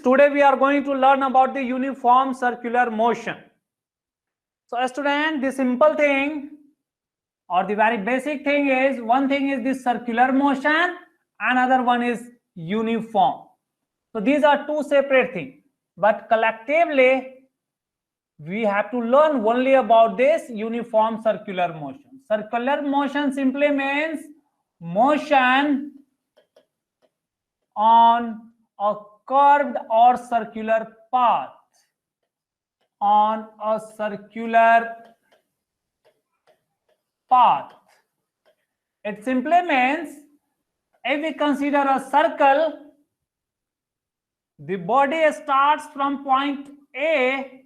today we are going to learn about the uniform circular motion. So student, the simple thing or the very basic thing is, one thing is the circular motion, another one is uniform. So these are two separate things, but collectively we have to learn only about this uniform circular motion. Circular motion simply means motion on a curved or circular path. On a circular path. It simply means, if we consider a circle, the body starts from point A,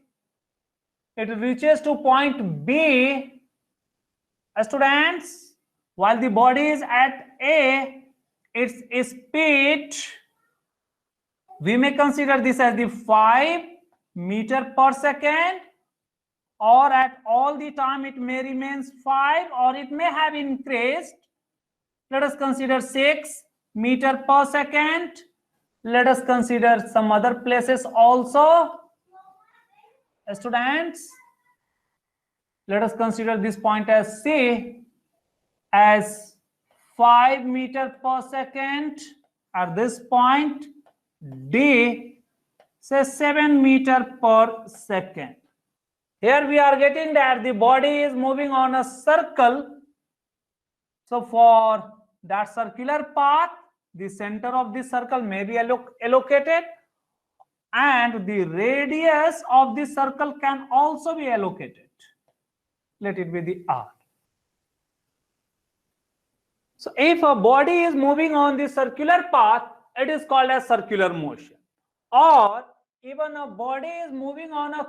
it reaches to point B. Students, while the body is at A, its speed, we may consider this as the 5 meter per second, or at all the time it may remains 5, or it may have increased. Let us consider 6 meter per second. Let us consider some other places also. Students, let us consider this point as C as 5 meter per second. At this point, D say 7 meter per second. Here we are getting that the body is moving on a circle. So for that circular path, the center of the circle may be allocated, and the radius of the circle can also be allocated. Let it be the R. So if a body is moving on the circular path, it is called as circular motion. Or even a body is moving on a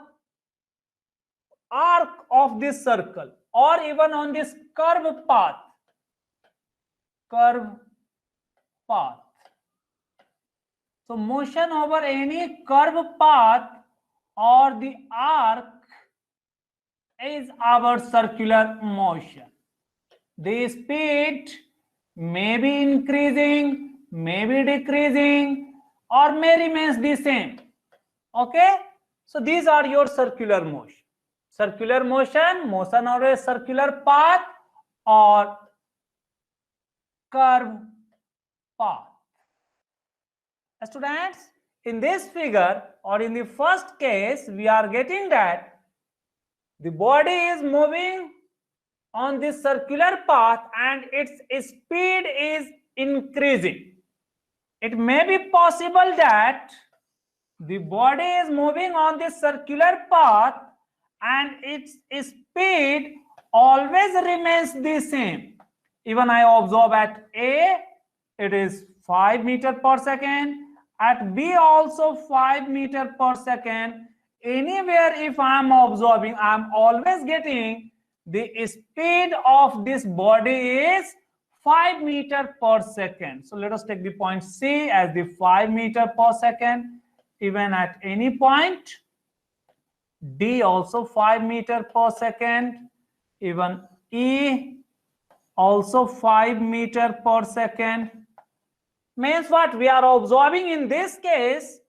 arc of this circle, or even on this curve path. So motion over any curve path or the arc is our circular motion. The speed may be increasing, may be decreasing, or may remain the same. Okay, so these are your circular motion. Circular motion, motion over a circular path or curve path. Students, in this figure or in the first case, we are getting that the body is moving on this circular path and its speed is increasing. It may be possible that the body is moving on this circular path and its speed always remains the same. Even I observe at A, it is 5 meter per second. At B also 5 meter per second. Anywhere if I am observing, I am always getting the speed of this body is 5 meter per second. So let us take the point C as the 5 meter per second. Even at any point, D also 5 meter per second. Even E also 5 meter per second. Means what we are observing in this case,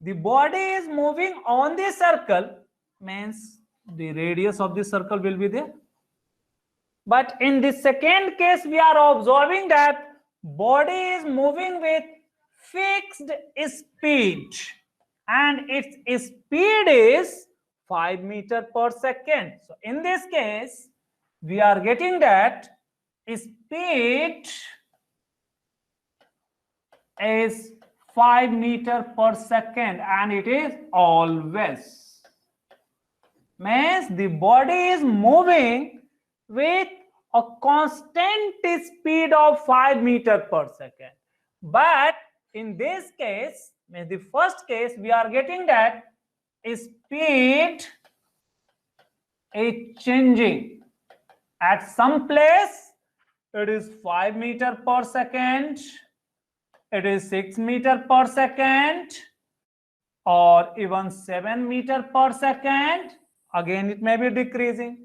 the body is moving on the circle, means the radius of the circle will be there. But in the second case, we are observing that body is moving with fixed speed, and its speed is 5 meter per second. So in this case, we are getting that speed is 5 meter per second, and it is always, means the body is moving with a constant speed of 5 meter per second. But in this case, means the first case, we are getting that speed is changing. At some place it is 5 meter per second, it is 6 meter per second, or even 7 meter per second. Again it may be decreasing.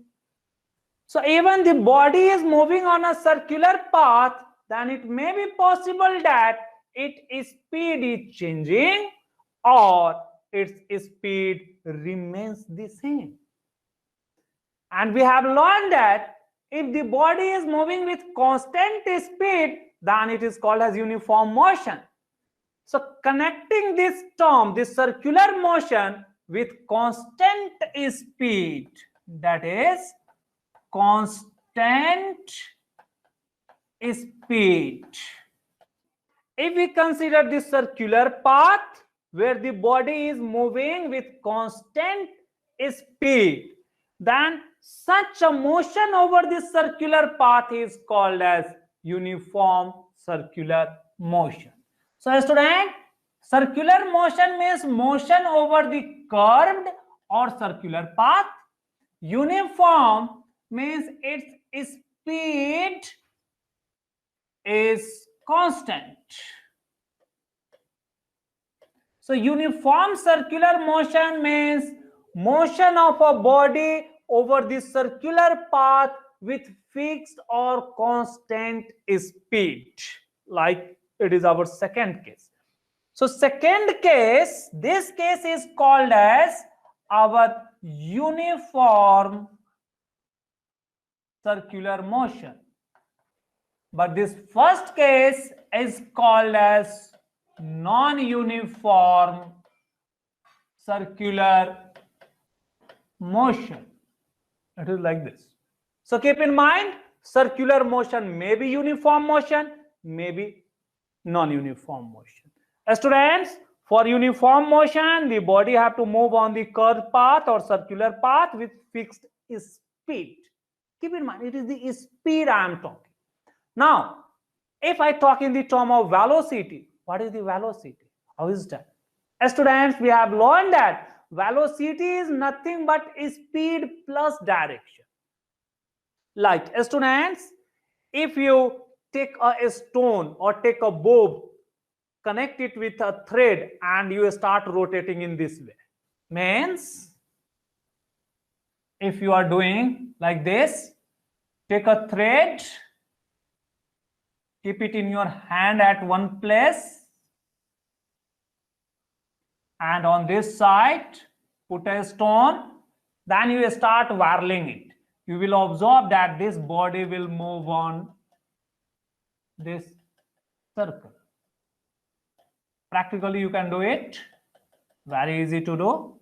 So even the body is moving on a circular path, then it may be possible that its speed is changing, or its speed remains the same. And we have learned that if the body is moving with constant speed, then it is called as uniform motion. So connecting this term, this circular motion, with constant speed, that is constant speed. If we consider this circular path where the body is moving with constant speed, then such a motion over this circular path is called as uniform circular motion. So student, circular motion means motion over the curved or circular path. Uniform means its speed is constant. So uniform circular motion means motion of a body over the circular path with fixed or constant speed, like it is our second case. So second case, this case is called as our uniform circular motion. But this first case is called as non-uniform circular motion. It is like this. So keep in mind, circular motion may be uniform motion, may be non-uniform motion. Students, for uniform motion, the body have to move on the curved path or circular path with fixed speed. Keep in mind, it is the speed I am talking. Now, if I talk in the term of velocity, what is the velocity? How is that? Students, we have learned that velocity is nothing but speed plus direction. Like students, if you take a stone or take a bulb, connect it with a thread and you start rotating in this way, means if you are doing like this, take a thread, keep it in your hand at one place, and on this side put a stone, then you start whirling it. You will observe that this body will move on this circle. Practically you can do it, very easy to do.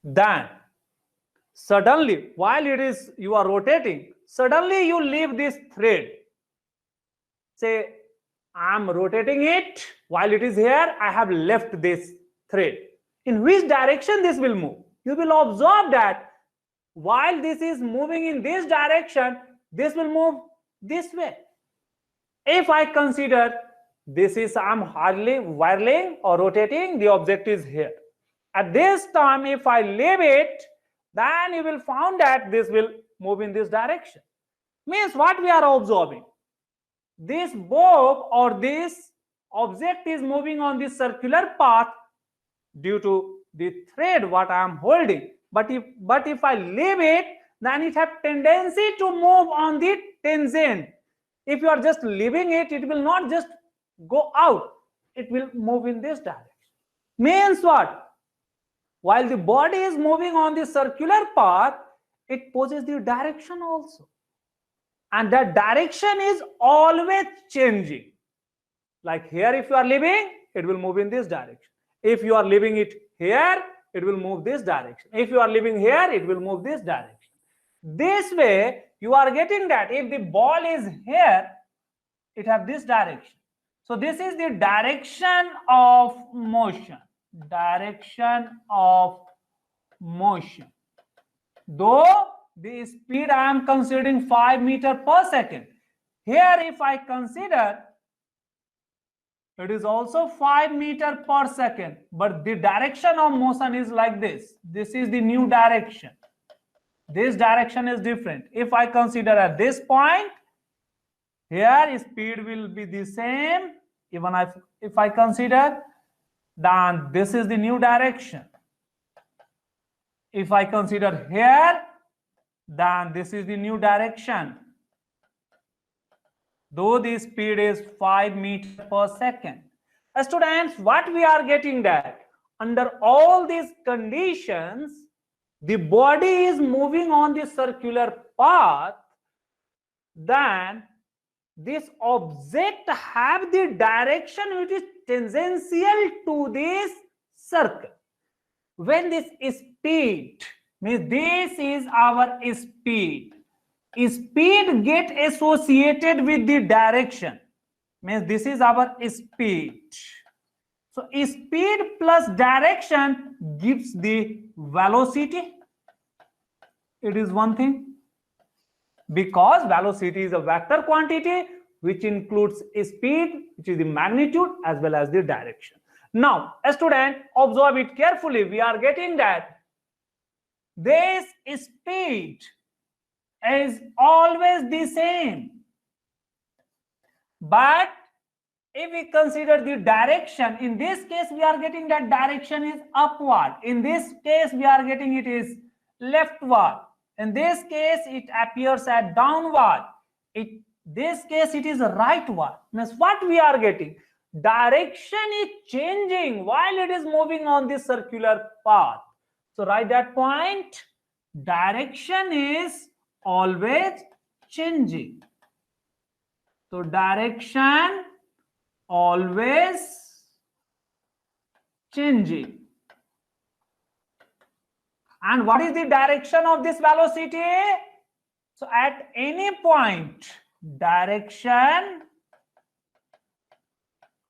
Then suddenly, while you are rotating, suddenly you leave this thread. Say, I am rotating it, while it is here, I have left this thread. In which direction this will move? You will observe that while this is moving in this direction, this will move this way. If I consider this is I am whirling or rotating, the object is here. At this time, if I leave it, then you will find that this will move in this direction. Means what we are observing? This bulb or this object is moving on this circular path due to the thread what I am holding. But if I leave it, then it has tendency to move on the tangent. If you are just leaving it, it will not just go out. It will move in this direction. Means what? While the body is moving on the circular path, it poses the direction also. And that direction is always changing. Like here, if you are leaving, it will move in this direction. If you are leaving it here, it will move this direction. If you are leaving here, it will move this direction. This way, you are getting that if the ball is here, it has this direction. So this is the direction of motion. Direction of motion. Though the speed I am considering 5 meters per second. Here, if I consider, it is also 5 meters per second, but the direction of motion is like this. This is the new direction. This direction is different. If I consider at this point, here speed will be the same. Even if I consider, then this is the new direction. If I consider here, then this is the new direction. Though the speed is 5 meters per second. Students, what we are getting that under all these conditions, the body is moving on the circular path, then this object have the direction which is tangential to this circle. When this speed means this is our speed get associated with the direction, means this is our speed. So speed plus direction gives the velocity. It is one thing, because velocity is a vector quantity which includes speed, which is the magnitude, as well as the direction. Now, a student, observe it carefully. We are getting that this speed is always the same, but if we consider the direction, in this case we are getting that direction is upward, in this case we are getting it is leftward, in this case it appears at downward, this case it is rightward. Means what we are getting, direction is changing while it is moving on the circular path. So write that point, direction is always changing. So direction always changing. And what is the direction of this velocity? So at any point, direction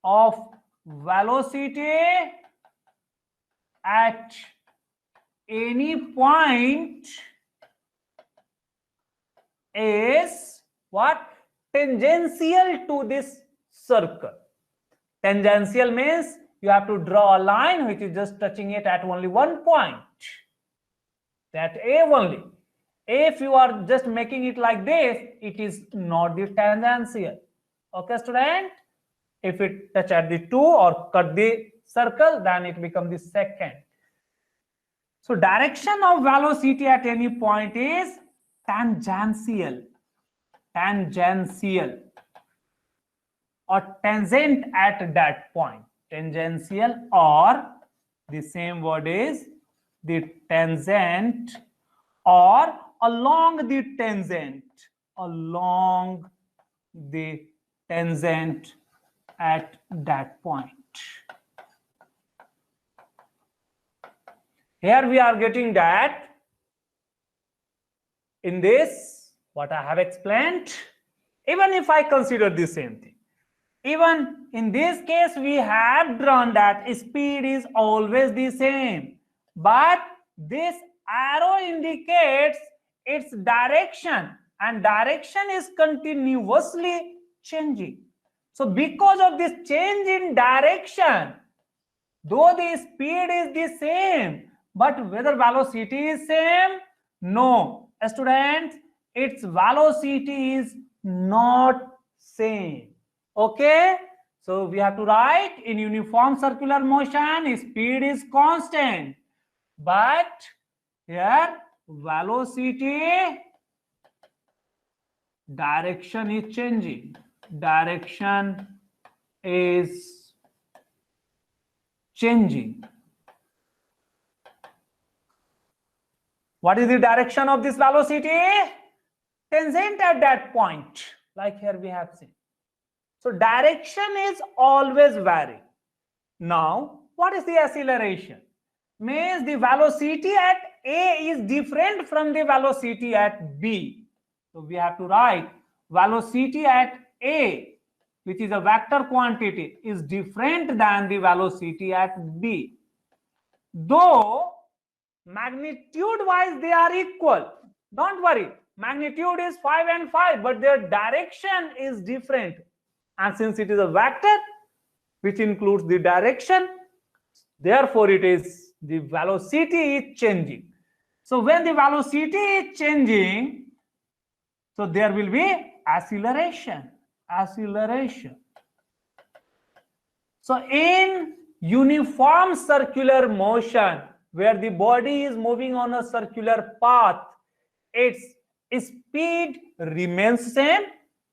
of velocity at any point is what? Tangential to this circle. Tangential means you have to draw a line which is just touching it at only one point, that A only. If you are just making it like this, it is not the tangential. Okay, student? If it touch at the 2 or cut the circle, then it becomes the second. So direction of velocity at any point is tangential. Tangential or tangent at that point. Tangential, or the same word is the tangent, or along the tangent, along the tangent at that point. Here we are getting that in this, what I have explained, even if I consider the same thing, even in this case we have drawn that speed is always the same, but this arrow indicates its direction, and direction is continuously changing. So because of this change in direction, though the speed is the same, but whether velocity is same? No, students, its velocity is not same. Okay, so we have to write, in uniform circular motion speed is constant, but here velocity, direction is changing. Direction is changing. What is the direction of this velocity? Tangent at that point, like here we have seen. So direction is always varying. Now, what is the acceleration? Means the velocity at A is different from the velocity at B. So we have to write velocity at A, which is a vector quantity, is different than the velocity at B. Though magnitude wise they are equal, don't worry, magnitude is 5 and 5, but their direction is different. And since it is a vector which includes the direction, therefore it is the velocity is changing. So when the velocity is changing, so there will be acceleration. So in uniform circular motion, where the body is moving on a circular path, its speed remains same,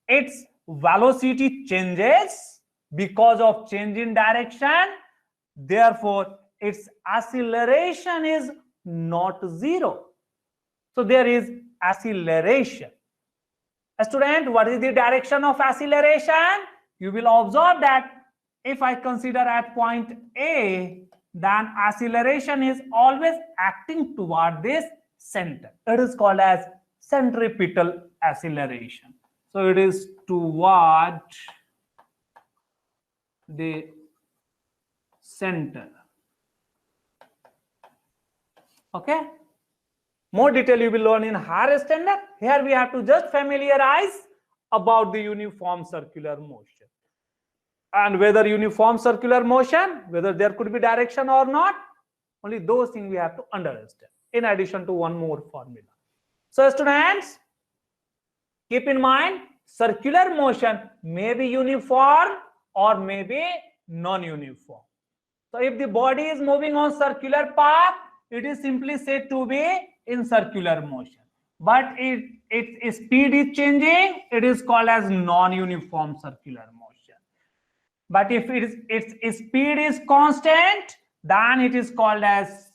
its velocity changes, because of change in direction, therefore its acceleration is not zero. So there is acceleration. Student, what is the direction of acceleration? You will observe that if I consider at point A, then acceleration is always acting toward this center. It is called as centripetal acceleration. So it is toward the center. Okay. More detail you will learn in higher standard. Here we have to just familiarize about the uniform circular motion. And whether uniform circular motion, whether there could be direction or not, only those things we have to understand, in addition to one more formula. So students, keep in mind, circular motion may be uniform or may be non-uniform. So if the body is moving on circular path, it is simply said to be in circular motion. But if its speed is changing, it is called as non-uniform circular motion. But if its speed is constant, then it is called as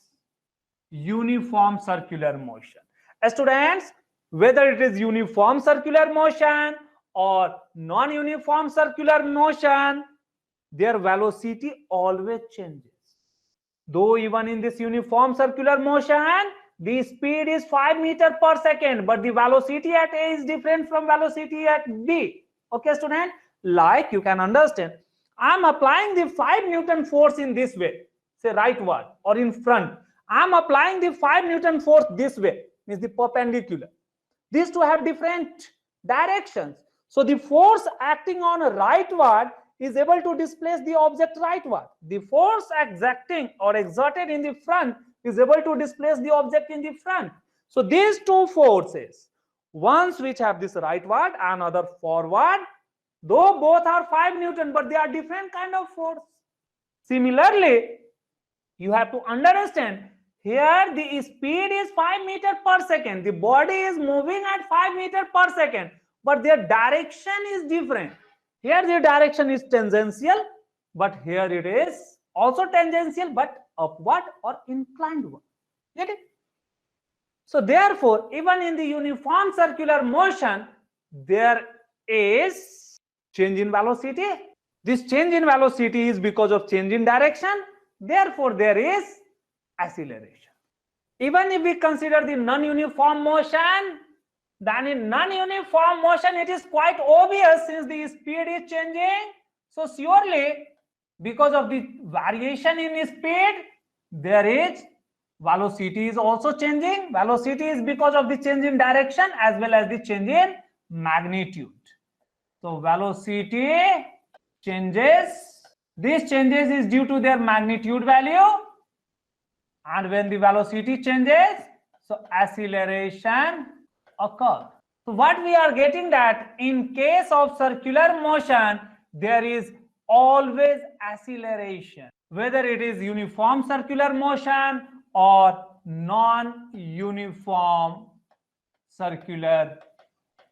uniform circular motion. Students, whether it is uniform circular motion or non-uniform circular motion, their velocity always changes. Though even in this uniform circular motion, the speed is 5 meters per second, but the velocity at A is different from velocity at B. Okay, student? Like you can understand, I am applying the 5 Newton force in this way, say rightward or in front. I am applying the 5 Newton force this way, means the perpendicular. These two have different directions. So the force acting on a rightward is able to displace the object rightward. The force acting or exerted in the front is able to displace the object in the front. So these two forces, ones which have this rightward and other forward, though both are 5 Newton, but they are different kind of force. Similarly, you have to understand, here the speed is 5 meters per second. The body is moving at 5 meters per second, but their direction is different. Here the direction is tangential, but here it is also tangential, but upward or inclined one. Get it? So therefore, even in the uniform circular motion, there is change in velocity. This change in velocity is because of change in direction. Therefore, there is acceleration. Even if we consider the non-uniform motion, then in non-uniform motion, it is quite obvious since the speed is changing. So surely, because of the variation in speed, there is velocity is also changing. Velocity is because of the change in direction as well as the change in magnitude. So velocity changes. These changes is due to their magnitude value. And when the velocity changes, so acceleration occurs. So what we are getting that in case of circular motion, there is always acceleration, whether it is uniform circular motion or non-uniform circular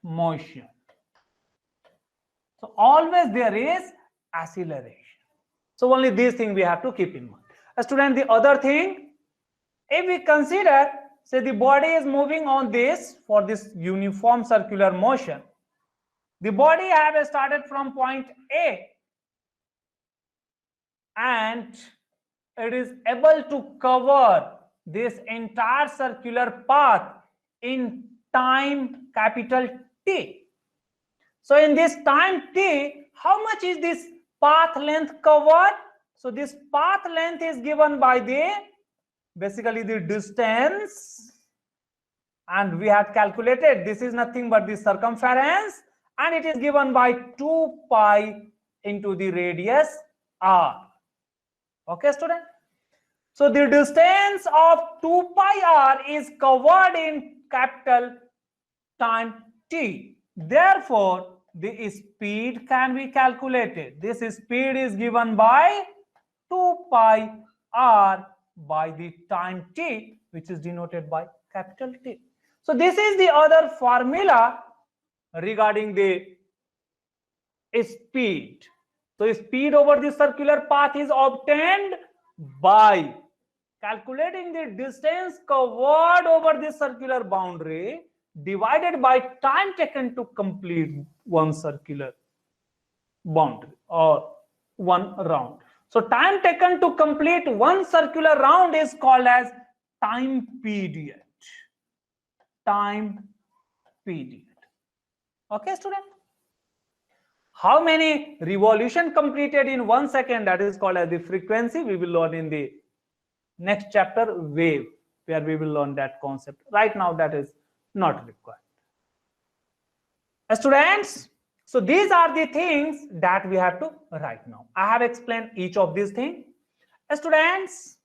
motion. So always there is acceleration. So only these things we have to keep in mind. Student, the other thing, if we consider, say the body is moving on this for this uniform circular motion, the body have started from point A and it is able to cover this entire circular path in time capital T. So in this time T, how much is this path length covered? So this path length is given by the basically the distance, and we have calculated this is nothing but the circumference, and it is given by 2 pi into the radius r. Okay, student? So the distance of 2 pi r is covered in capital time T. Therefore, the speed can be calculated. This speed is given by 2 pi r by the time T, which is denoted by capital T. So this is the other formula regarding the speed. So speed over the circular path is obtained by calculating the distance covered over the circular boundary divided by time taken to complete one circular boundary or one round. So time taken to complete one circular round is called as time period. Time period. Okay, student? How many revolution completed in 1 second, that is called as the frequency. We will learn in the next chapter, wave, where we will learn that concept. Right now that is not required. Students, so these are the things that we have to write now. I have explained each of these things. Students,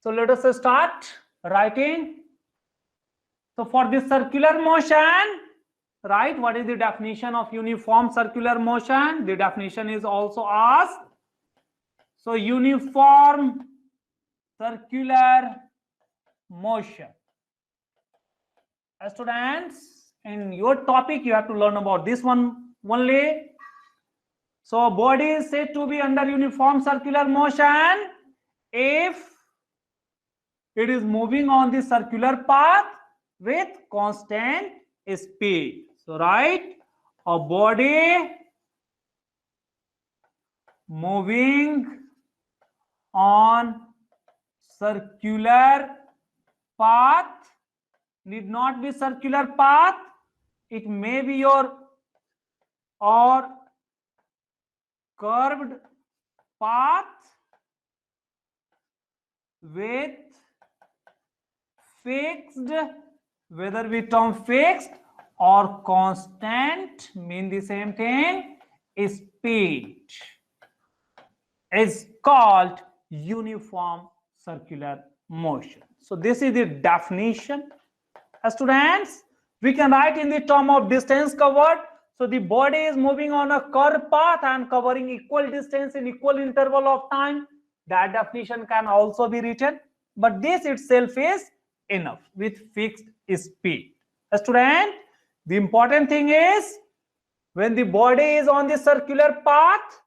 so let us start writing. So for the circular motion, right, what is the definition of uniform circular motion? The definition is also asked. So uniform circular motion. Students, in your topic you have to learn about this one only. So body is said to be under uniform circular motion if it is moving on the circular path with constant speed. So right, a body moving on circular path, need not be circular path, it may be your or curved path with fixed, whether we term fixed or constant mean the same thing, speed is called uniform circular motion. So this is the definition. Students, we can write in the term of distance covered. So the body is moving on a curved path and covering equal distance in equal interval of time. That definition can also be written, but this itself is enough with fixed speed. Student, the important thing is when the body is on the circular path,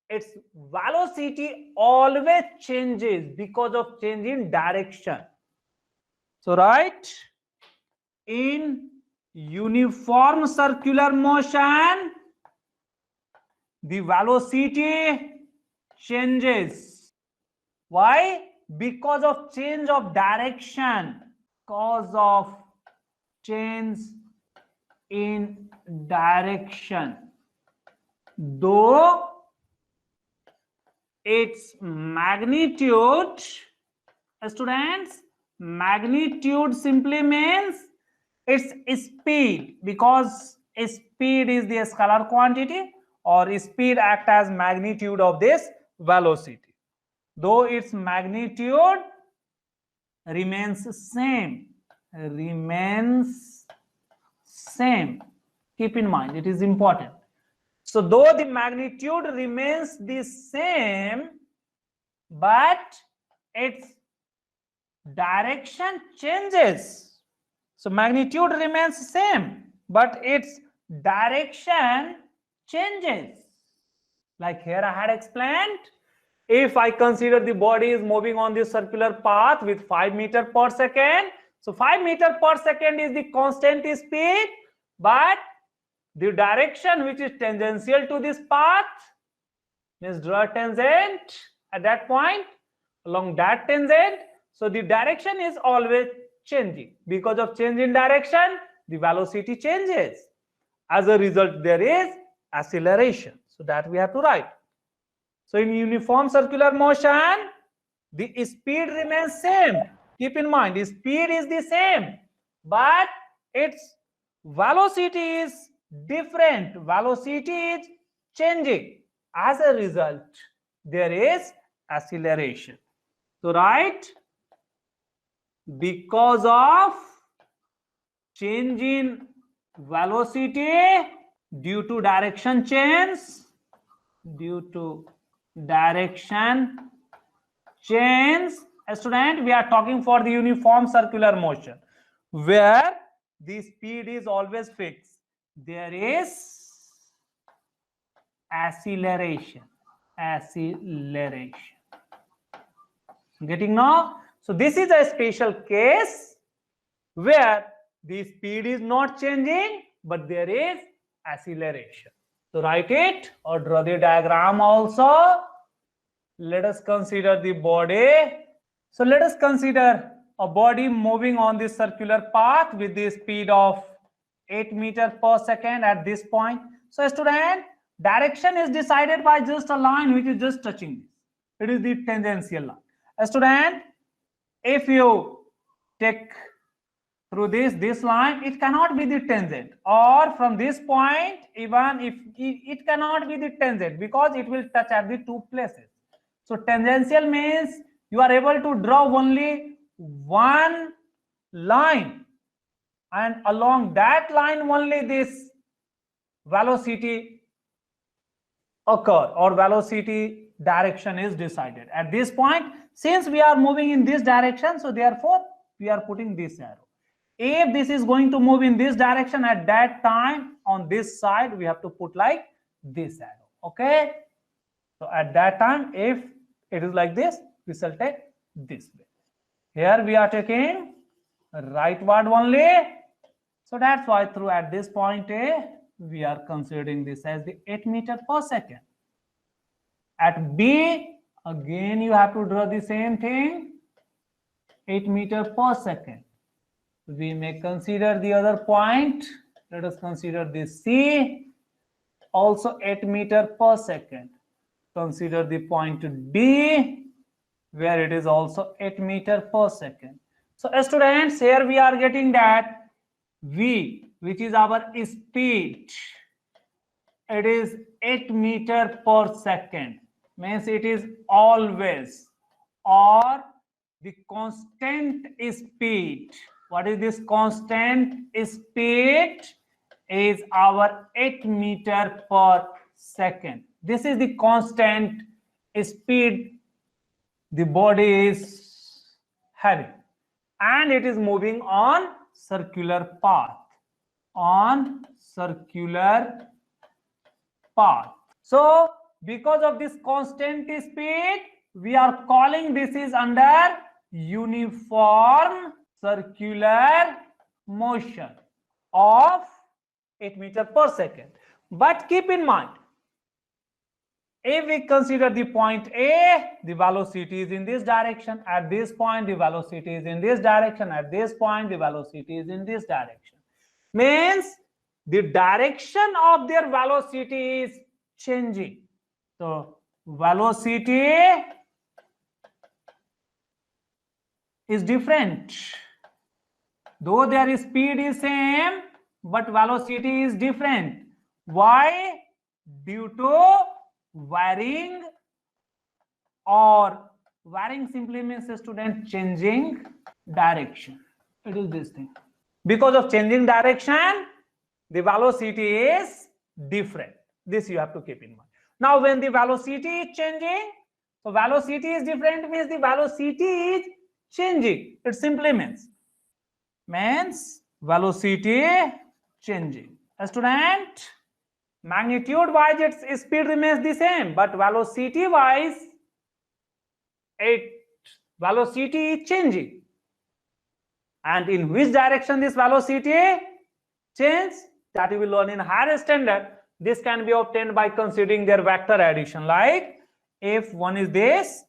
its velocity always changes because of change in direction. So right, in uniform circular motion, the velocity changes. Why? Because of change of direction. Cause of change in direction. Though its magnitude, students, magnitude simply means its speed, because speed is the scalar quantity, or speed act as magnitude of this velocity. Though its magnitude remains same, keep in mind, it is important. So though the magnitude remains the same, but its direction changes. So magnitude remains same, but its direction changes. Like here I had explained, if I consider the body is moving on the circular path with 5 meters per second, so 5 meters per second is the constant speed, but the direction which is tangential to this path means draw a tangent at that point along that tangent. So the direction is always changing. Because of change in direction, the velocity changes. As a result, there is acceleration. So that we have to write. So in uniform circular motion, the speed remains same. Keep in mind, the speed is the same, but its velocity is different. Velocity is changing. As a result, there is acceleration. So right, because of change in velocity due to direction change, student, we are talking for the uniform circular motion where the speed is always fixed. There is acceleration. Getting now? So this is a special case where the speed is not changing, but there is acceleration. So write it or draw the diagram also. Let us consider the body. So let us consider a body moving on this circular path with the speed of 8 meters per second at this point. So student, direction is decided by just a line which is just touching this. It is the tangential line. Student, if you take through this line, it cannot be the tangent, or from this point, even if it cannot be the tangent because it will touch at the two places. So tangential means you are able to draw only one line, and along that line only this velocity occur or velocity direction is decided. At this point, since we are moving in this direction, so therefore we are putting this arrow. If this is going to move in this direction, at that time on this side we have to put like this arrow. Okay, so at that time, if it is like this, we shall take this way. Here we are taking rightward only, so that's why through at this point A we are considering this as the 8 meters per second. At B, again you have to draw the same thing, 8 meters per second. We may consider the other point. Let us consider this C, also 8 meters per second. Consider the point D, where it is also 8 meters per second. So students, here we are getting that V, which is our speed, it is 8 meters per second, means it is always, or the constant speed. What is this constant speed? Is our 8 meters per second. This is the constant speed the body is having, and it is moving on circular path. So because of this constant speed, we are calling this is under uniform circular motion of 8 meters per second. But keep in mind, if we consider the point A, the velocity is in this direction. At this point, the velocity is in this direction. At this point, the velocity is in this direction. Means the direction of their velocity is changing. So velocity is different. Though their speed is same, but velocity is different. Why? Due to varying, or varying simply means a student changing direction. It is this thing. Because of changing direction, the velocity is different. This you have to keep in mind. Now when the velocity is changing, so velocity is different means the velocity is changing. It simply means velocity changing. A student, magnitude wise its speed remains the same, but velocity wise its velocity is changing. And in which direction this velocity change, that you will learn in higher standard. This can be obtained by considering their vector addition. Like if one is this,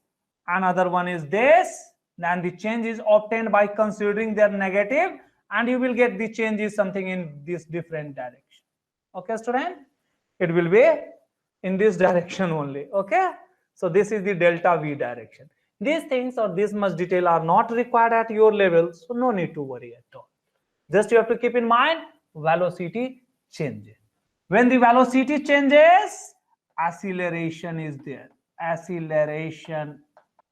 another one is this, then the change is obtained by considering their negative, and you will get the change is something in this different direction. Okay, student? It will be in this direction only. Okay, so this is the delta V direction. These things or this much detail are not required at your level, so no need to worry at all. Just you have to keep in mind velocity changes. When the velocity changes, acceleration is there. Acceleration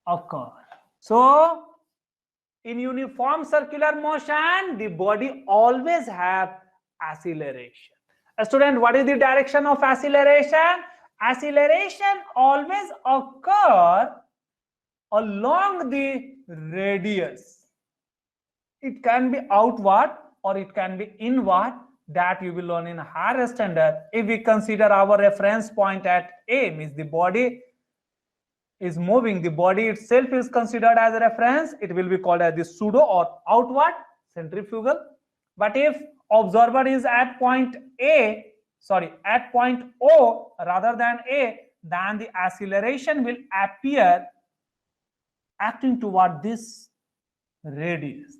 occurs. So in uniform circular motion, the body always have acceleration. A student, what is the direction of acceleration? Acceleration always occur along the radius. It can be outward or it can be inward, that you will learn in higher standard. If we consider our reference point at A, means the body is moving, the body itself is considered as a reference, it will be called as the pseudo or outward centrifugal. But if observer is at point A, at point O rather than A, then the acceleration will appear acting toward this radius.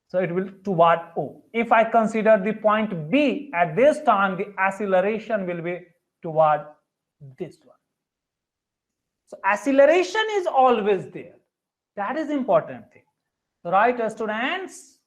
So it will toward O. If I consider the point B at this time, the acceleration will be toward this one. So acceleration is always there. That is important thing. Right, students?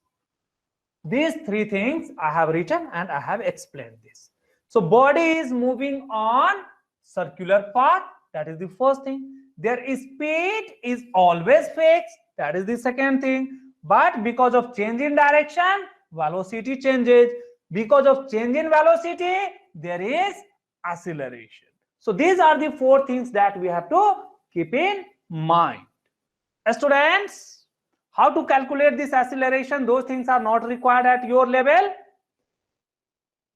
These three things I have written and I have explained this. So body is moving on circular path. That is the first thing. Their speed is always fixed. That is the second thing. But because of change in direction, velocity changes. Because of change in velocity, there is acceleration. So these are the four things that we have to keep in mind. Students, how to calculate this acceleration? Those things are not required at your level.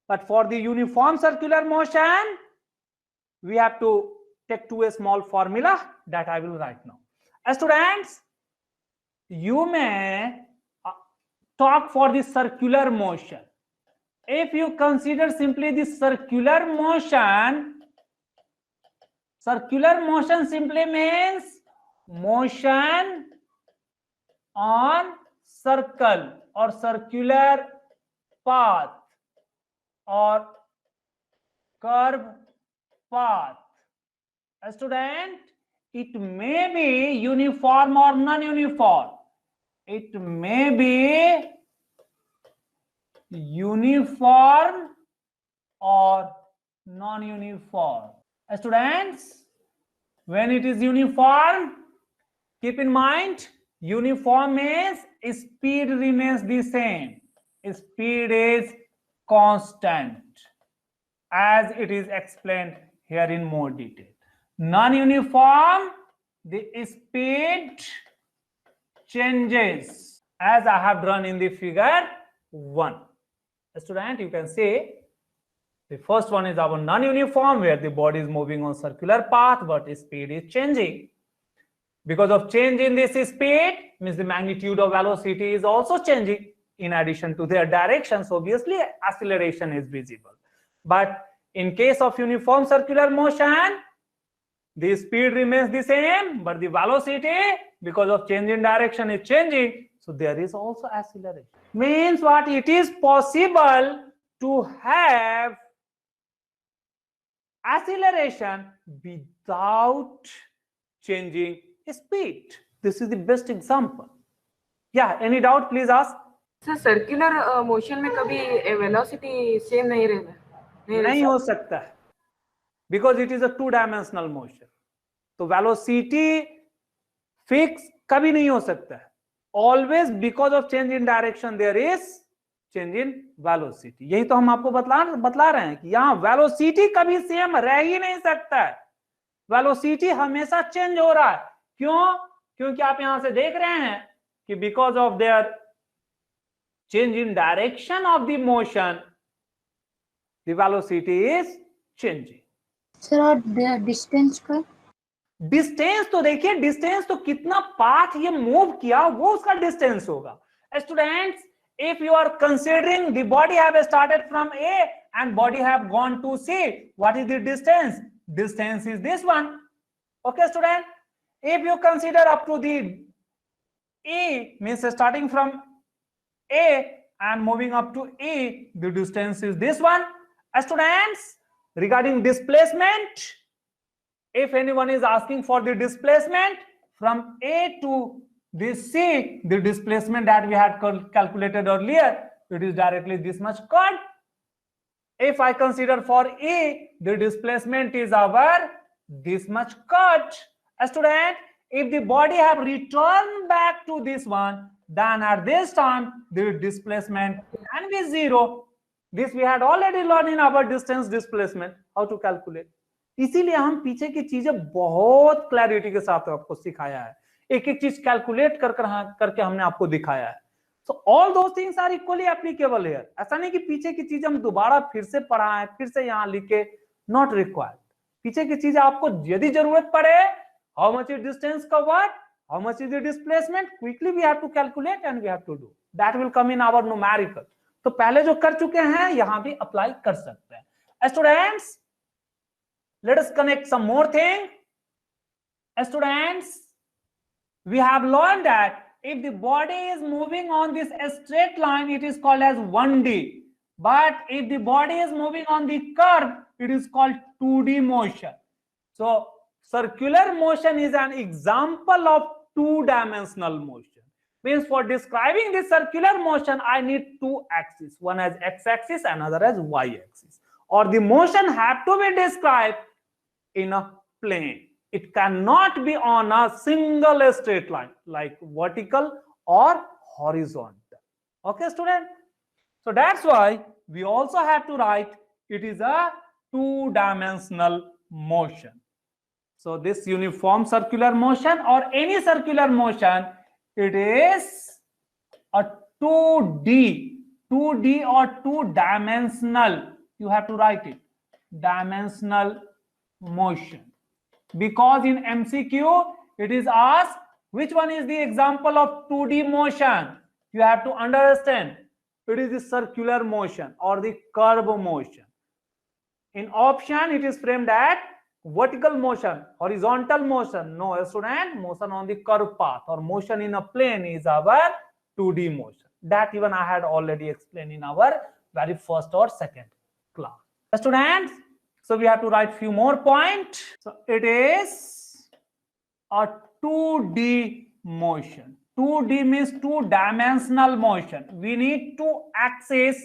But for the uniform circular motion, we have to take to a small formula that I will write now. Students, you may talk for the circular motion. If you consider simply the circular motion simply means motion on circle or circular path or curve path. A student, it may be uniform or non-uniform. It may be uniform or non-uniform. Students, when it is uniform, keep in mind, uniform means speed remains the same. Speed is constant, as it is explained here in more detail. Non-uniform, the speed changes, as I have drawn in the figure 1. Student, you can see the first one is our non-uniform, where the body is moving on circular path, but speed is changing. Because of change in this speed, means the magnitude of velocity is also changing. In addition to their directions, obviously acceleration is visible. But in case of uniform circular motion, the speed remains the same, but the velocity, because of change in direction, is changing. So there is also acceleration. Means what? It is possible to have acceleration without changing speed. This is the best example. Yeah, any doubt? Please ask. Sir circular motion में कभी velocity same नहीं रहता? नहीं हो सकता है, because it is a two-dimensional motion. तो velocity fix कभी नहीं हो सकता है. Always because of change in direction there is change in velocity. यही तो हम आपको बतला रहे हैं कि यहाँ velocity कभी सेम रह ही नहीं सकता है. Velocity हमेशा चेंज हो रहा है. क्यों? क्योंकि आप यहां से देख रहे हैं कि because of their change in direction of the motion, the velocity is changing. Sir distance का डिस्टेंस तो देखिए, डिस्टेंस तो कितना पाथ ये मूव किया वो उसका डिस्टेंस होगा. Students, if you are considering the body have started from A and body have gone to C, what is the distance? Distance is this one. Okay, student. If you consider up to the E, means starting from A and moving up to E, the distance is this one. Students, regarding displacement, if anyone is asking for the displacement from A to this C, the displacement that we had calculated earlier, it is directly this much curve. If I consider for E, the displacement is our this much cut. Student, if the body have returned back to this one, then at this time the displacement can be 0. This we had already learned in our distance displacement, how to calculate. इसीलिए हम पीछे की चीजें बहुत clarity के साथ आपको सिखाया है. एक एक चीज कैलकुलेट करके हमने आपको दिखाया है. So all those things are equally applicable here. ऐसा नहीं कि पीछे की चीज हम दोबारा फिर से पढ़ाएं, फिर से यहाँ लिखे, not required. पीछे की चीज आपको यदि जरूरत पड़े, how much is distance covered, how much is the displacement, quickly we have to calculate and we have to do. That will come in our numerical. तो पहले जो कर चुके हैं यहाँ भी अप्लाई कर सकते हैं. Students, let us connect some more thing. Students, we have learned that if the body is moving on this straight line, it is called as 1D. But if the body is moving on the curve, it is called 2D motion. So circular motion is an example of two-dimensional motion. Means for describing this circular motion, I need two axes. One as x-axis, another as y-axis. Or the motion have to be described in a plane. It cannot be on a single straight line, like vertical or horizontal. Okay, student? So that's why we also have to write it is a two-dimensional motion. So this uniform circular motion or any circular motion, it is a 2D or two-dimensional. You have to write it, dimensional motion. Because in MCQ, it is asked which one is the example of 2D motion. You have to understand it is the circular motion or the curve motion. In option, it is framed at vertical motion, horizontal motion. No, student, motion on the curve path or motion in a plane is our 2D motion. That even I had already explained in our very first or second class. Students, so we have to write few more points. So it is a 2D motion. 2D means two-dimensional motion. We need two axes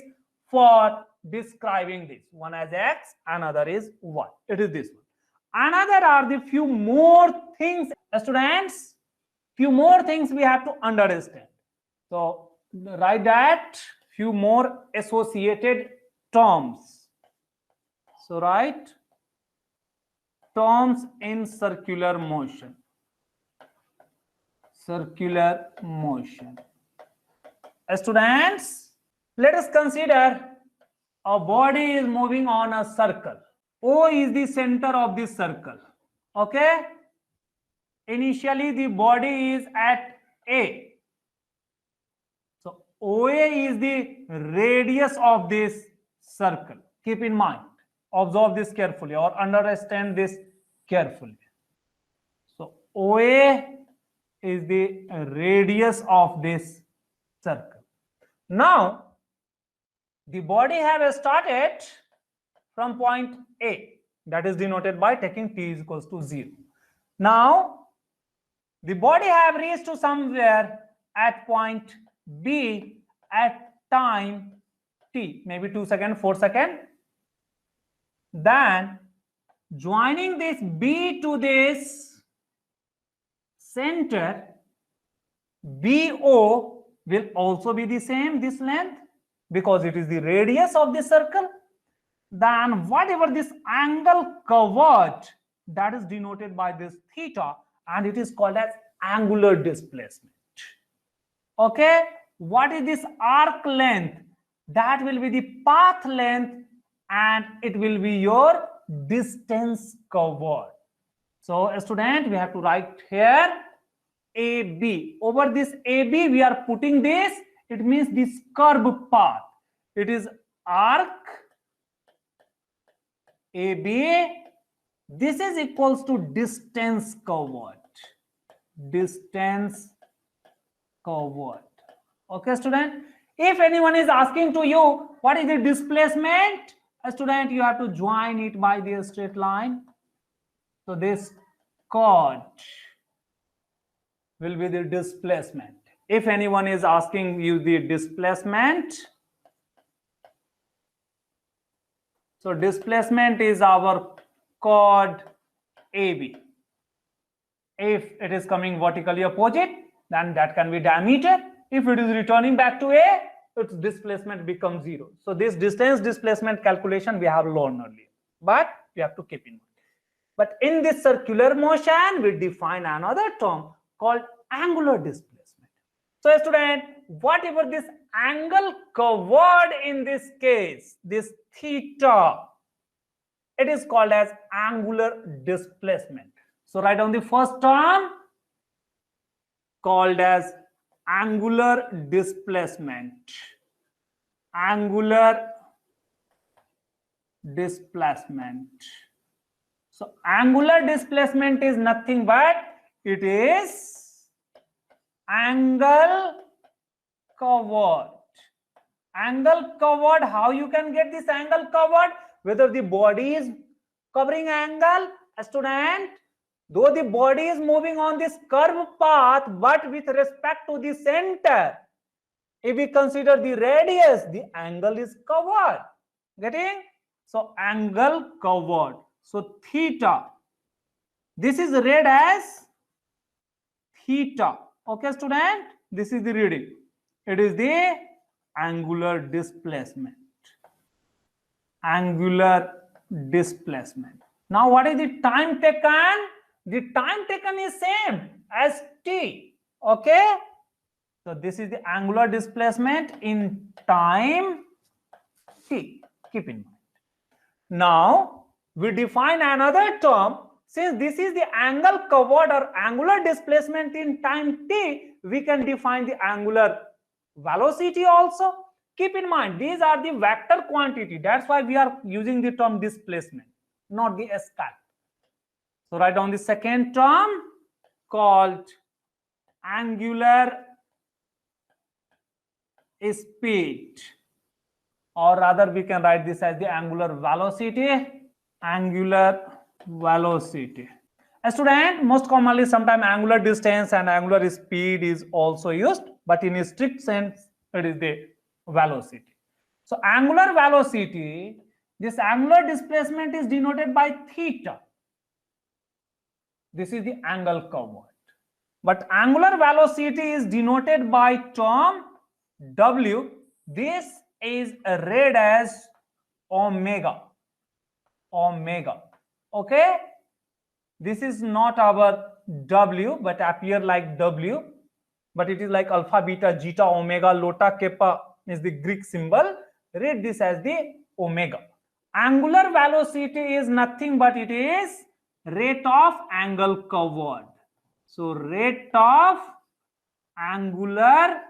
for describing this. One as x, another is y. It is this one. Another are the few more things, students. Few more things we have to understand. So write that few more associated terms. So write terms in circular motion. Circular motion. Students, let us consider a body is moving on a circle. O is the center of this circle. Okay? Initially, the body is at A. So OA is the radius of this circle. Keep in mind. Observe this carefully or understand this carefully. So OA is the radius of this circle. Now, the body have started from point A, that is denoted by taking t is equals to 0. Now, the body have reached to somewhere at point B at time t, maybe 2 seconds, 4 seconds. Then, joining this B to this center, BO will also be the same, this length, because it is the radius of the circle. Then whatever this angle covered, that is denoted by this theta, and it is called as angular displacement. Okay, what is this arc length? That will be the path length and it will be your distance covered. So a student, we have to write here AB. Over this AB, we are putting this, it means this curve path. It is arc AB. This is equals to distance covered. Distance covered. Okay, student? If anyone is asking to you, what is the displacement? A student, you have to join it by the straight line. So this chord will be the displacement. If anyone is asking you the displacement, so displacement is our chord AB. If it is coming vertically opposite, then that can be diameter. If it is returning back to A, its displacement becomes 0. So this distance displacement calculation we have learned earlier, but we have to keep in mind. But in this circular motion, we define another term called angular displacement. So student, whatever this angle covered in this case, this theta, it is called as angular displacement. So write down the first term called as angular displacement. Angular displacement. So angular displacement is nothing but it is angle covered. Angle covered, how you can get this angle covered? Whether the body is covering angle, a student, though the body is moving on this curve path, but with respect to the center, if we consider the radius, the angle is covered. Getting? So angle covered. So theta, this is read as theta. Okay, student, this is the reading. It is the angular displacement. Angular displacement. Now, what is the time taken? The time taken is same as t. Okay. So this is the angular displacement in time t. Keep in mind. Now we define another term. Since this is the angle covered or angular displacement in time t, we can define the angular velocity also. Keep in mind, these are the vector quantity. That's why we are using the term displacement, not the scalar. So write down the second term called angular speed, or rather we can write this as the angular velocity. Angular velocity. A student, most commonly sometimes angular distance and angular speed is also used, but in a strict sense it is the velocity. So angular velocity, this angular displacement is denoted by theta. This is the angle covered. But angular velocity is denoted by term w. This is read as omega. Omega. Okay. This is not our w, but appear like w, but it is like alpha, beta, zeta, omega, lota, kappa is the Greek symbol. Read this as the omega. Angular velocity is nothing but it is rate of angle covered. So rate of angular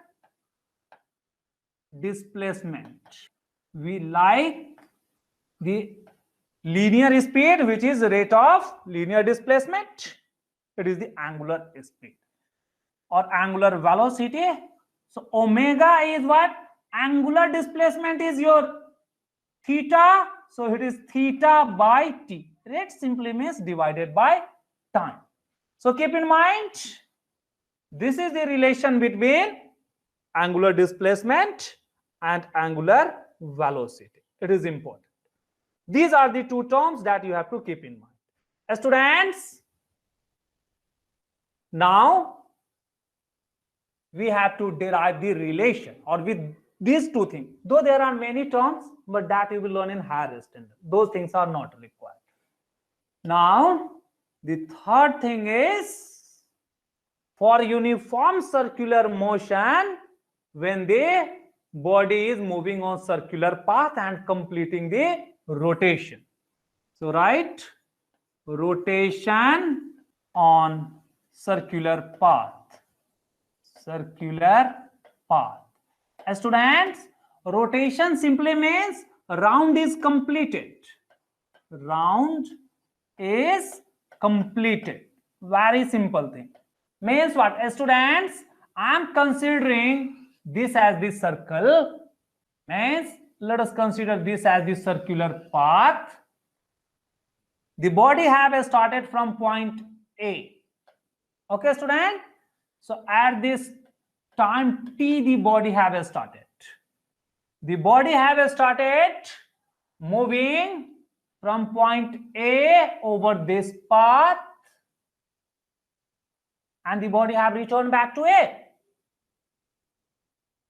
displacement. We like the linear speed, which is rate of linear displacement. It is the angular speed or angular velocity. So omega is what? Angular displacement is your theta. So it is theta by t. Rate simply means divided by time. So keep in mind, this is the relation between angular displacement and angular velocity. It is important. These are the two terms that you have to keep in mind. Students, now we have to derive the relation or with these two things. Though there are many terms, but that you will learn in higher standard. Those things are not required. Now, the third thing is for uniform circular motion, when the body is moving on circular path and completing the rotation. So write rotation on circular path. Circular path. Students, rotation simply means round is completed. Round is completed. Very simple thing. Means what? Students, I am considering this as the circle. Means let us consider this as the circular path. The body have started from point A. Okay, student? So at this time t, the body have started. The body have started moving from point A over this path, and the body have returned back to A.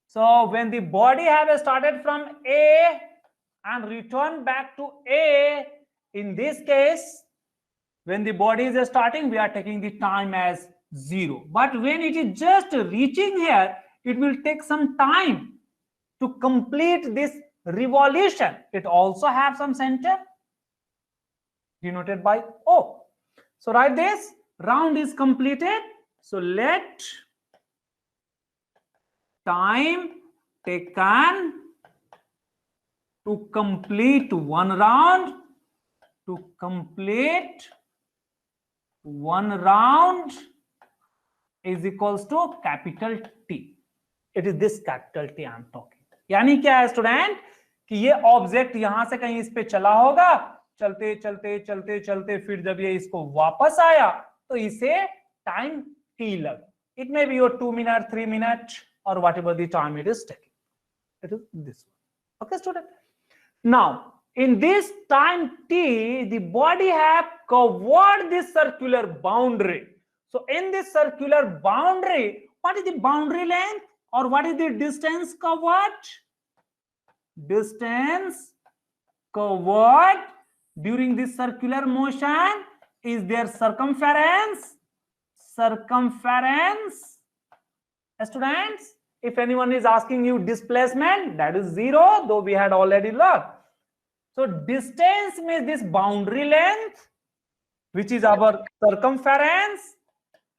So when the body have started from A and returned back to A, in this case, when the body is starting, we are taking the time as 0. But when it is just reaching here, it will take some time to complete this revolution. It also have some center denoted by O. So write this, round is completed. So let time taken to complete one round, is equals to capital T. It is this capital T I am talking. यानी क्या है student कि ये object यहां से कहीं इस पे चला होगा, चलते चलते चलते चलते फिर जब ये इसको वापस आया तो इसे टाइम T लगा. It may be your 2 minutes, 3 minutes, or whatever the time it is taking. It is this one. Okay, student. Now, in this time T, the body have covered this circular boundary. So, in this circular boundary, what is the boundary length or what is the distance covered? Distance covered during this circular motion is their circumference. Students, if anyone is asking you displacement, that is 0, though we had already learned. So distance means this boundary length, which is our circumference.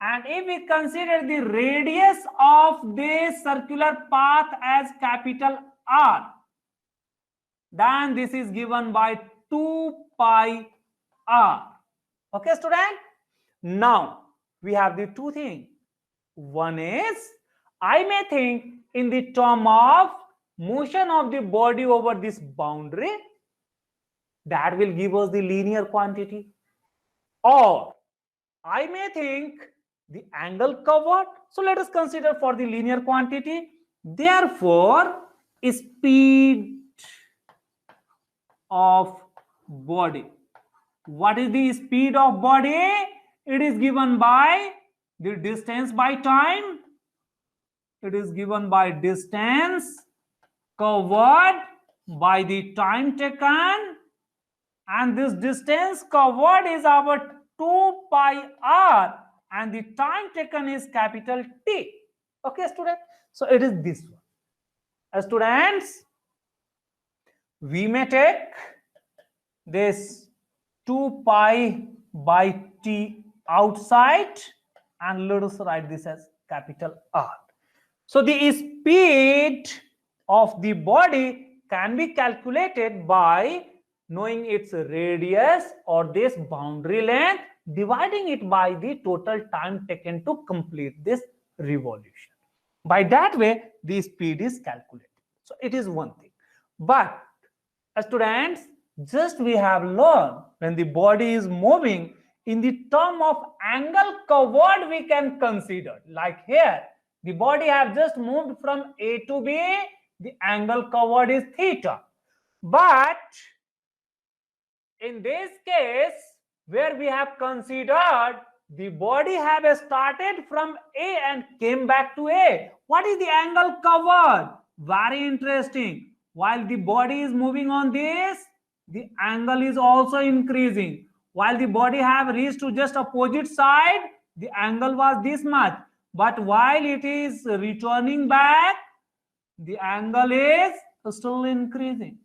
And if we consider the radius of this circular path as capital R, then this is given by 2 pi R. Okay, student? Now, we have the two things. One is, I may think in the term of motion of the body over this boundary, that will give us the linear quantity. Or I may think the angle covered. So let us consider for the linear quantity. Therefore, speed of body. What is the speed of body? It is given by the distance by time. It is given by distance covered by the time taken. And this distance covered is our 2 pi R. And the time taken is capital T. Okay, student? So it is this one. Students, we may take this 2 pi by T outside and let us write this as capital R. So the speed of the body can be calculated by knowing its radius or this boundary length, dividing it by the total time taken to complete this revolution. By that way, the speed is calculated. So it is one thing. But students, just we have learned when the body is moving, in the term of angle covered we can consider. Like here, the body have just moved from A to B, the angle covered is theta. But in this case, where we have considered the body have started from A and came back to A. What is the angle covered? Very interesting. While the body is moving on this, the angle is also increasing. While the body have reached to just opposite side, the angle was this much. But while it is returning back, the angle is still increasing.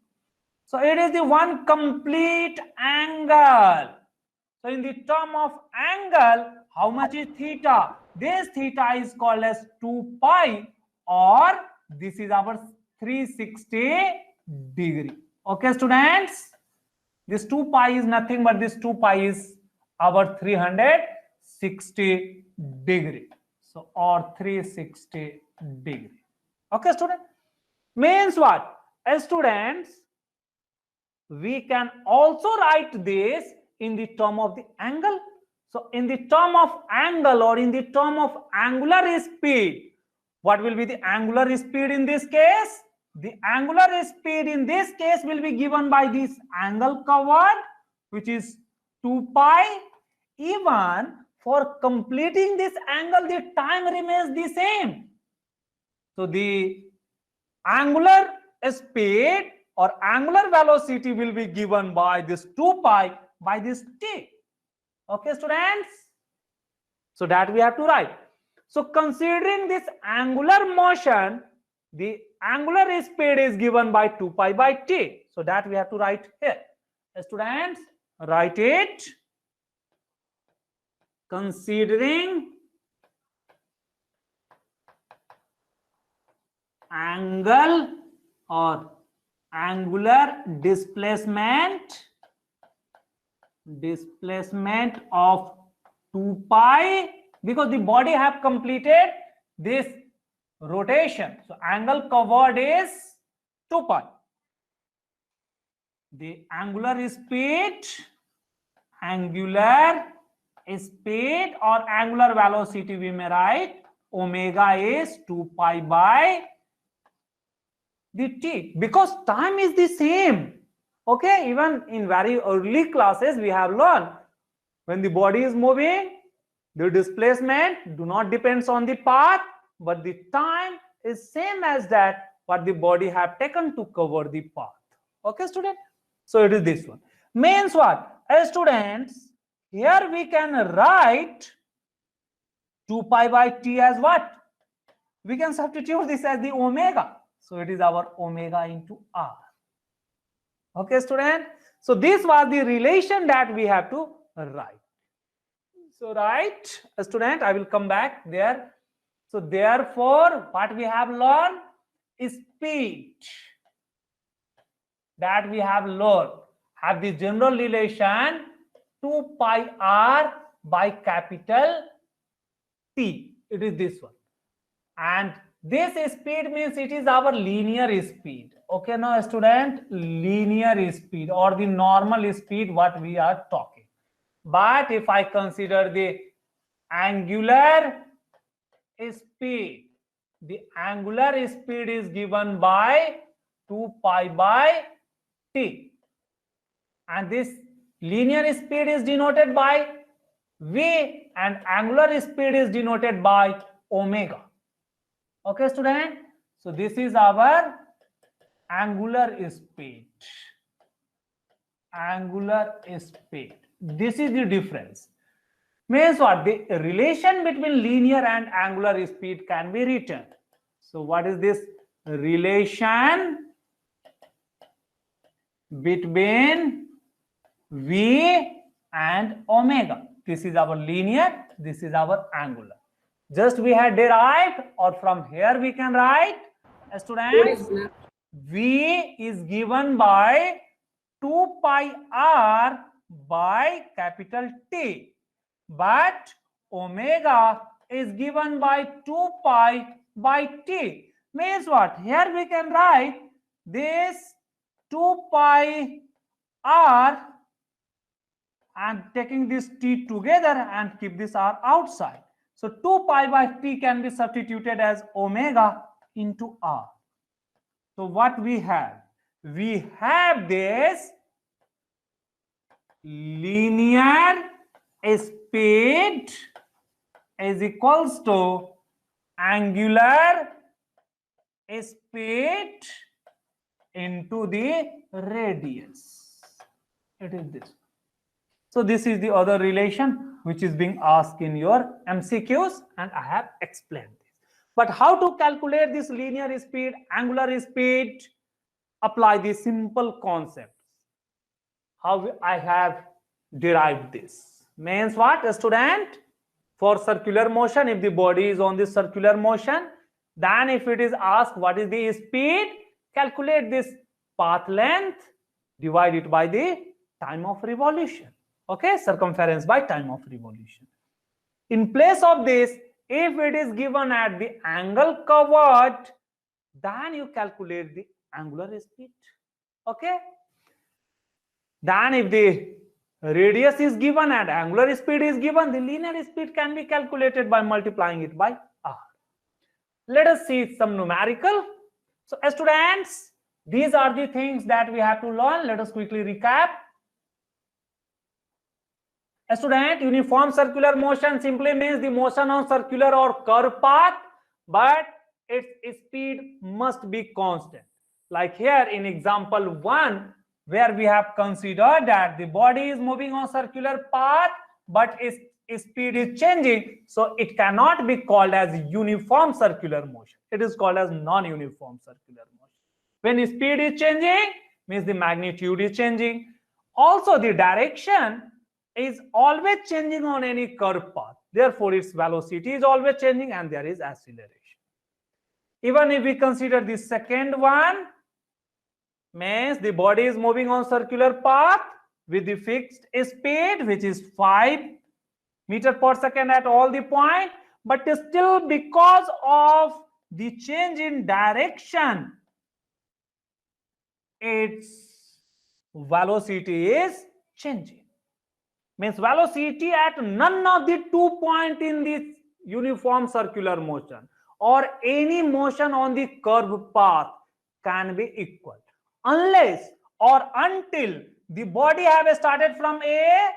So it is the one complete angle. So in the term of angle, how much is theta? This theta is called as 2 pi, or this is our 360 degree. Okay, students? This 2 pi is nothing but this 2 pi is our 360 degree. So, or 360 degree. Okay, student? Means what? As students, we can also write this in the term of the angle. So, in the term of angle or in the term of angular speed, what will be the angular speed in this case? The angular speed in this case will be given by this angle covered, which is 2 pi. Even for completing this angle, the time remains the same. So the angular speed or angular velocity will be given by this 2 pi by this t. Okay, students? So that we have to write. So considering this angular motion, the angular speed is given by 2 pi by t. So that we have to write here. Students, write it. Considering angle or angular displacement of 2 pi, because the body have completed this rotation. So angle covered is 2 pi. The angular speed or angular velocity we may write omega is 2 pi by the t, because time is the same. Okay, even in very early classes we have learned when the body is moving, the displacement do not depends on the path, but the time is same as that what the body have taken to cover the path. Okay, student? So it is this one. Means what? As students, here we can write 2 pi by t as what? We can substitute this as the omega. So it is our omega into r. Okay, student? So this was the relation that we have to write. So right, student, I will come back there. So therefore, what we have learned is speed that we have learned have the general relation 2 pi r by capital T. It is this one. And this speed means it is our linear speed. Okay, now student, linear speed or the normal speed what we are talking. But if I consider the angular speed, the angular speed is given by 2 pi by t. And this linear speed is denoted by v and angular speed is denoted by omega. Okay, student? So this is our angular speed. Angular speed. This is the difference. Means what? The relation between linear and angular speed can be written. So what is this relation between v and omega? This is our linear, this is our angular. Just we had derived, or from here we can write, students, v is given by 2 pi r by capital T, but omega is given by 2 pi by t. Means what? Here we can write this 2 pi r and taking this t together and keep this r outside. So 2 pi by t can be substituted as omega into r. So what we have? We have this linear speed is equals to angular speed into the radius. It is this. So this is the other relation which is being asked in your MCQs, and I have explained this. But how to calculate this linear speed, angular speed? Apply the simple concepts. How I have derived this. Means what, student? For circular motion, if the body is on this circular motion, then if it is asked what is the speed, calculate this path length, divide it by the time of revolution. Okay, circumference by time of revolution. In place of this, if it is given at the angle covered, then you calculate the angular speed. Okay. Then if the radius is given and angular speed is given, the linear speed can be calculated by multiplying it by r. Let us see some numerical. So students, these are the things that we have to learn. Let us quickly recap. A student, uniform circular motion simply means the motion on circular or curved path, but its speed must be constant. Like here in example 1, where we have considered that the body is moving on circular path, but its speed is changing, so it cannot be called as uniform circular motion. It is called as non-uniform circular motion. When speed is changing, means the magnitude is changing. Also, the direction is always changing on any curved path. Therefore, its velocity is always changing and there is acceleration. Even if we consider the second one, means the body is moving on circular path with the fixed speed, which is 5 meter per second at all the point, but still because of the change in direction, its velocity is changing. Means velocity at none of the 2 points in this uniform circular motion or any motion on the curved path can be equal unless or until the body have started from A,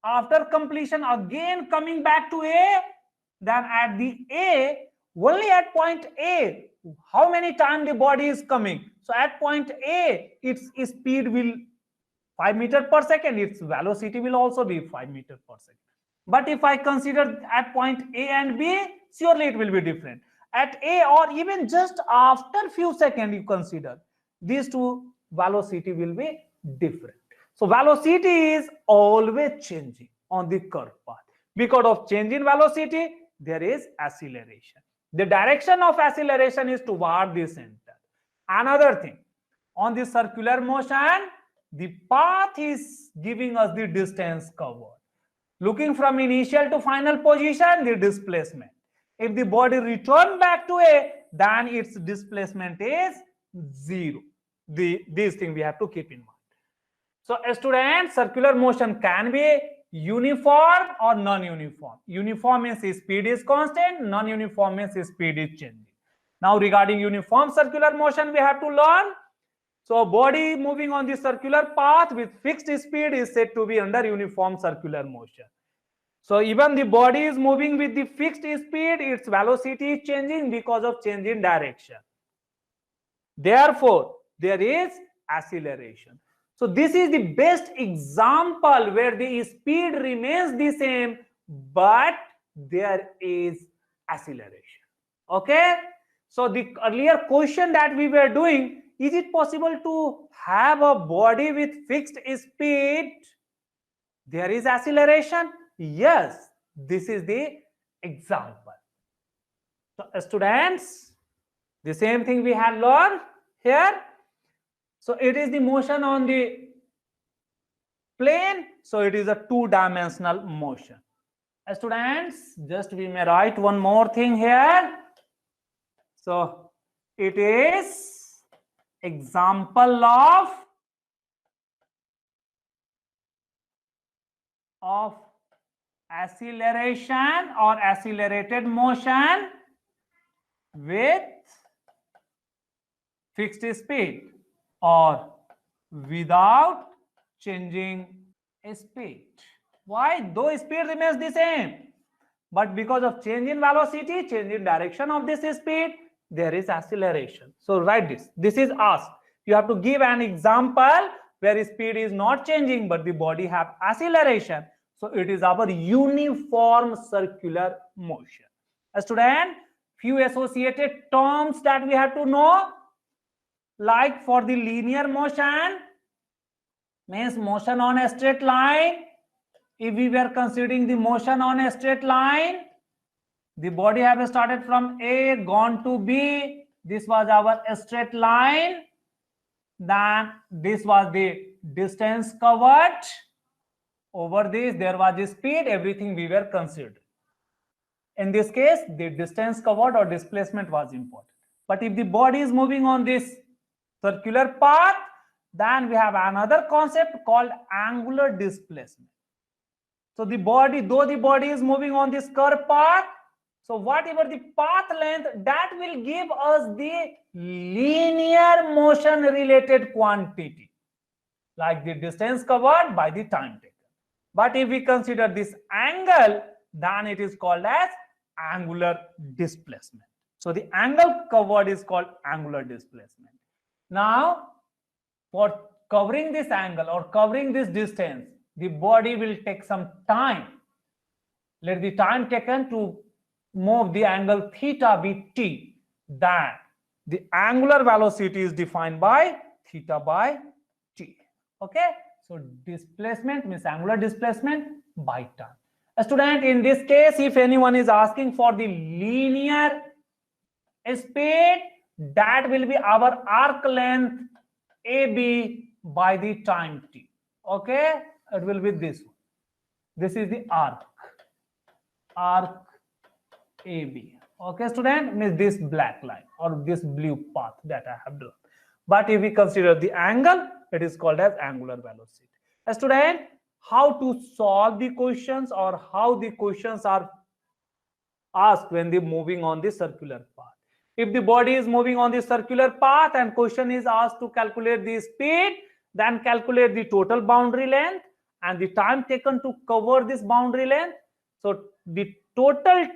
after completion again coming back to A, then at the A, only at point A, how many times the body is coming. So at point A, its speed will 5 meter per second, its velocity will also be 5 meter per second. But if I consider at point A and B, surely it will be different. At A or even just after few seconds you consider, these two velocity will be different. So velocity is always changing on the curved path. Because of change in velocity, there is acceleration. The direction of acceleration is toward the center. Another thing, on the circular motion, the path is giving us the distance covered. Looking from initial to final position, the displacement. If the body return back to A, then its displacement is 0. These things we have to keep in mind. So students, circular motion can be uniform or non-uniform. Uniform means speed is constant, non-uniform means speed is changing. Now regarding uniform circular motion, we have to learn. So body moving on the circular path with fixed speed is said to be under uniform circular motion. So even the body is moving with the fixed speed, its velocity is changing because of change in direction. Therefore, there is acceleration. So this is the best example where the speed remains the same, but there is acceleration. Okay? So the earlier question that we were doing, is it possible to have a body with fixed speed? There is acceleration? Yes, this is the example. So students, the same thing we had learned here. So it is the motion on the plane. So it is a two-dimensional motion. Students, just we may write one more thing here. So it is example of acceleration or accelerated motion with fixed speed or without changing speed. Why? Though speed remains the same, but because of change in velocity, change in direction of this speed, there is acceleration. So write this. This is asked. You have to give an example where speed is not changing, but the body have acceleration. So it is our uniform circular motion. Student, few associated terms that we have to know. Like for the linear motion, means motion on a straight line. If we were considering the motion on a straight line, the body have started from A, gone to B. This was our straight line. Then this was the distance covered. Over this, there was the speed, everything we were considering. In this case, the distance covered or displacement was important. But if the body is moving on this circular path, then we have another concept called angular displacement. So the body, though the body is moving on this curved path, so whatever the path length, that will give us the linear motion related quantity, like the distance covered by the time taken. But if we consider this angle, then it is called as angular displacement. So the angle covered is called angular displacement. Now, for covering this angle or covering this distance, the body will take some time. let the time taken to move the angle theta be t, then the angular velocity is defined by theta by t. Okay, so displacement means angular displacement by time. A student, in this case, if anyone is asking for the linear speed, that will be our arc length AB by the time t. Okay, it will be this one. This is the arc AB. Okay, student, means this black line or this blue path that I have drawn. But if we consider the angle, it is called as angular velocity. A student, how to solve the questions or how the questions are asked when they moving on the circular path. If the body is moving on the circular path and question is asked to calculate the speed, then calculate the total boundary length and the time taken to cover this boundary length. So the total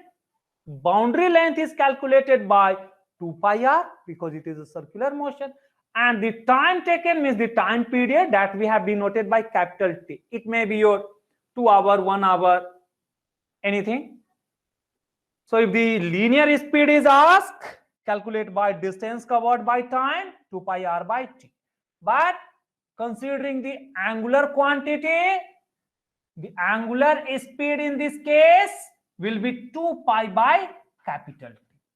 boundary length is calculated by 2 pi r because it is a circular motion, and the time taken means the time period that we have denoted by capital T. It may be your 2 hour, 1 hour, anything. So if the linear speed is asked, calculate by distance covered by time, 2 pi r by t. But considering the angular quantity, the angular speed in this case will be 2 pi by capital T.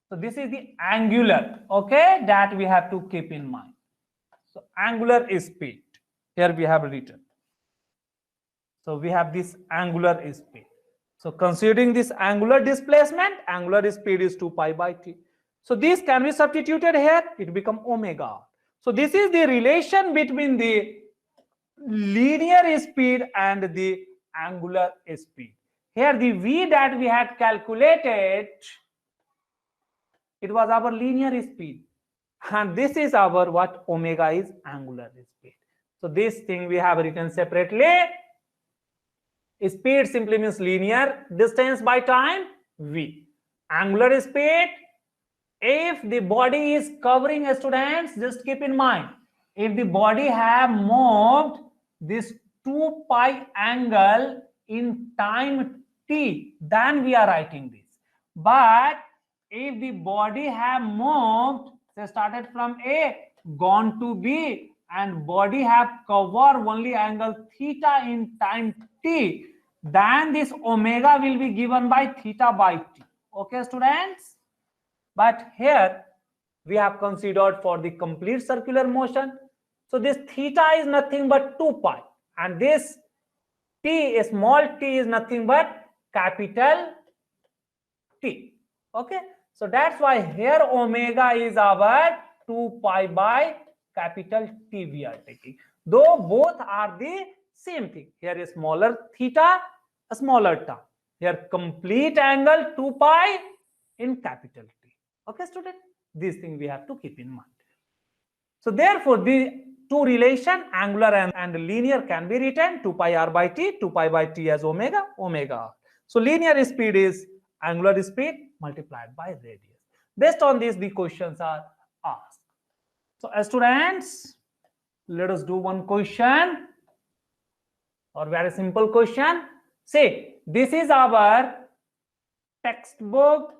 So this is the angular, okay, that we have to keep in mind. So angular speed, here we have written. So we have this angular speed. So considering this angular displacement, angular speed is 2 pi by t. So this can be substituted here, it becomes omega. So this is the relation between the linear speed and the angular speed. Here the v that we had calculated, it was our linear speed, and this is our what omega is angular speed. So this thing we have written separately. Speed simply means linear distance by time, v. Angular speed, if the body is covering a students, just keep in mind, if the body have moved this 2 pi angle in time t, then we are writing this. But if the body have moved, say started from A, gone to B, and body have covered only angle theta in time t, then this omega will be given by theta by t. Okay, students? But here we have considered for the complete circular motion. So this theta is nothing but 2 pi, and this t, a small t, is nothing but capital T. Okay, so that's why here omega is our 2 pi by capital T we are taking. Though both are the same thing. Here is smaller theta, a smaller term. Here complete angle 2 pi in capital T. Okay, student, this thing we have to keep in mind. So therefore, the two relation, angular and linear, can be written 2 pi r by t, 2 pi by t as omega, omega r. So linear speed is angular speed multiplied by radius. Based on this, the questions are asked. So students, let us do one question, or very simple question. See, this is our textbook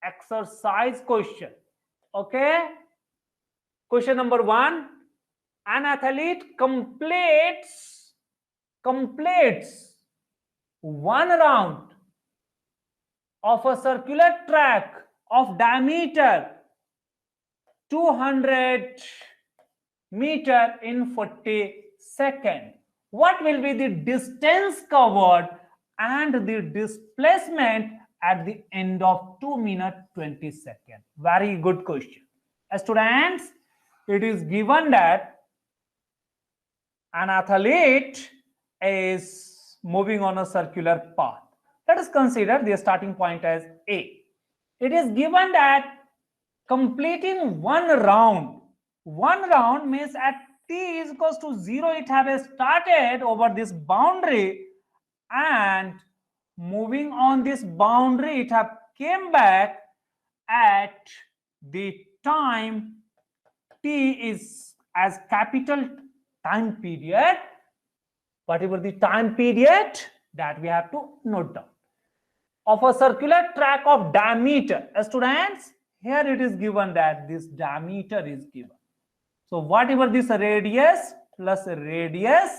exercise question. Okay, question number 1, an athlete completes 1 round of a circular track of diameter 200 meter in 40 seconds. What will be the distance covered and the displacement at the end of 2 minutes 20 seconds? Very good question. Students, it is given that an athlete is moving on a circular path. Let us consider the starting point as A. It is given that completing 1 round. 1 round means at t is equals to 0, it have started over this boundary, and moving on this boundary, it have came back at the time t is as capital time period. Whatever the time period, that we have to note down. Of a circular track of diameter, students, here it is given that this diameter is given. So whatever this radius plus radius,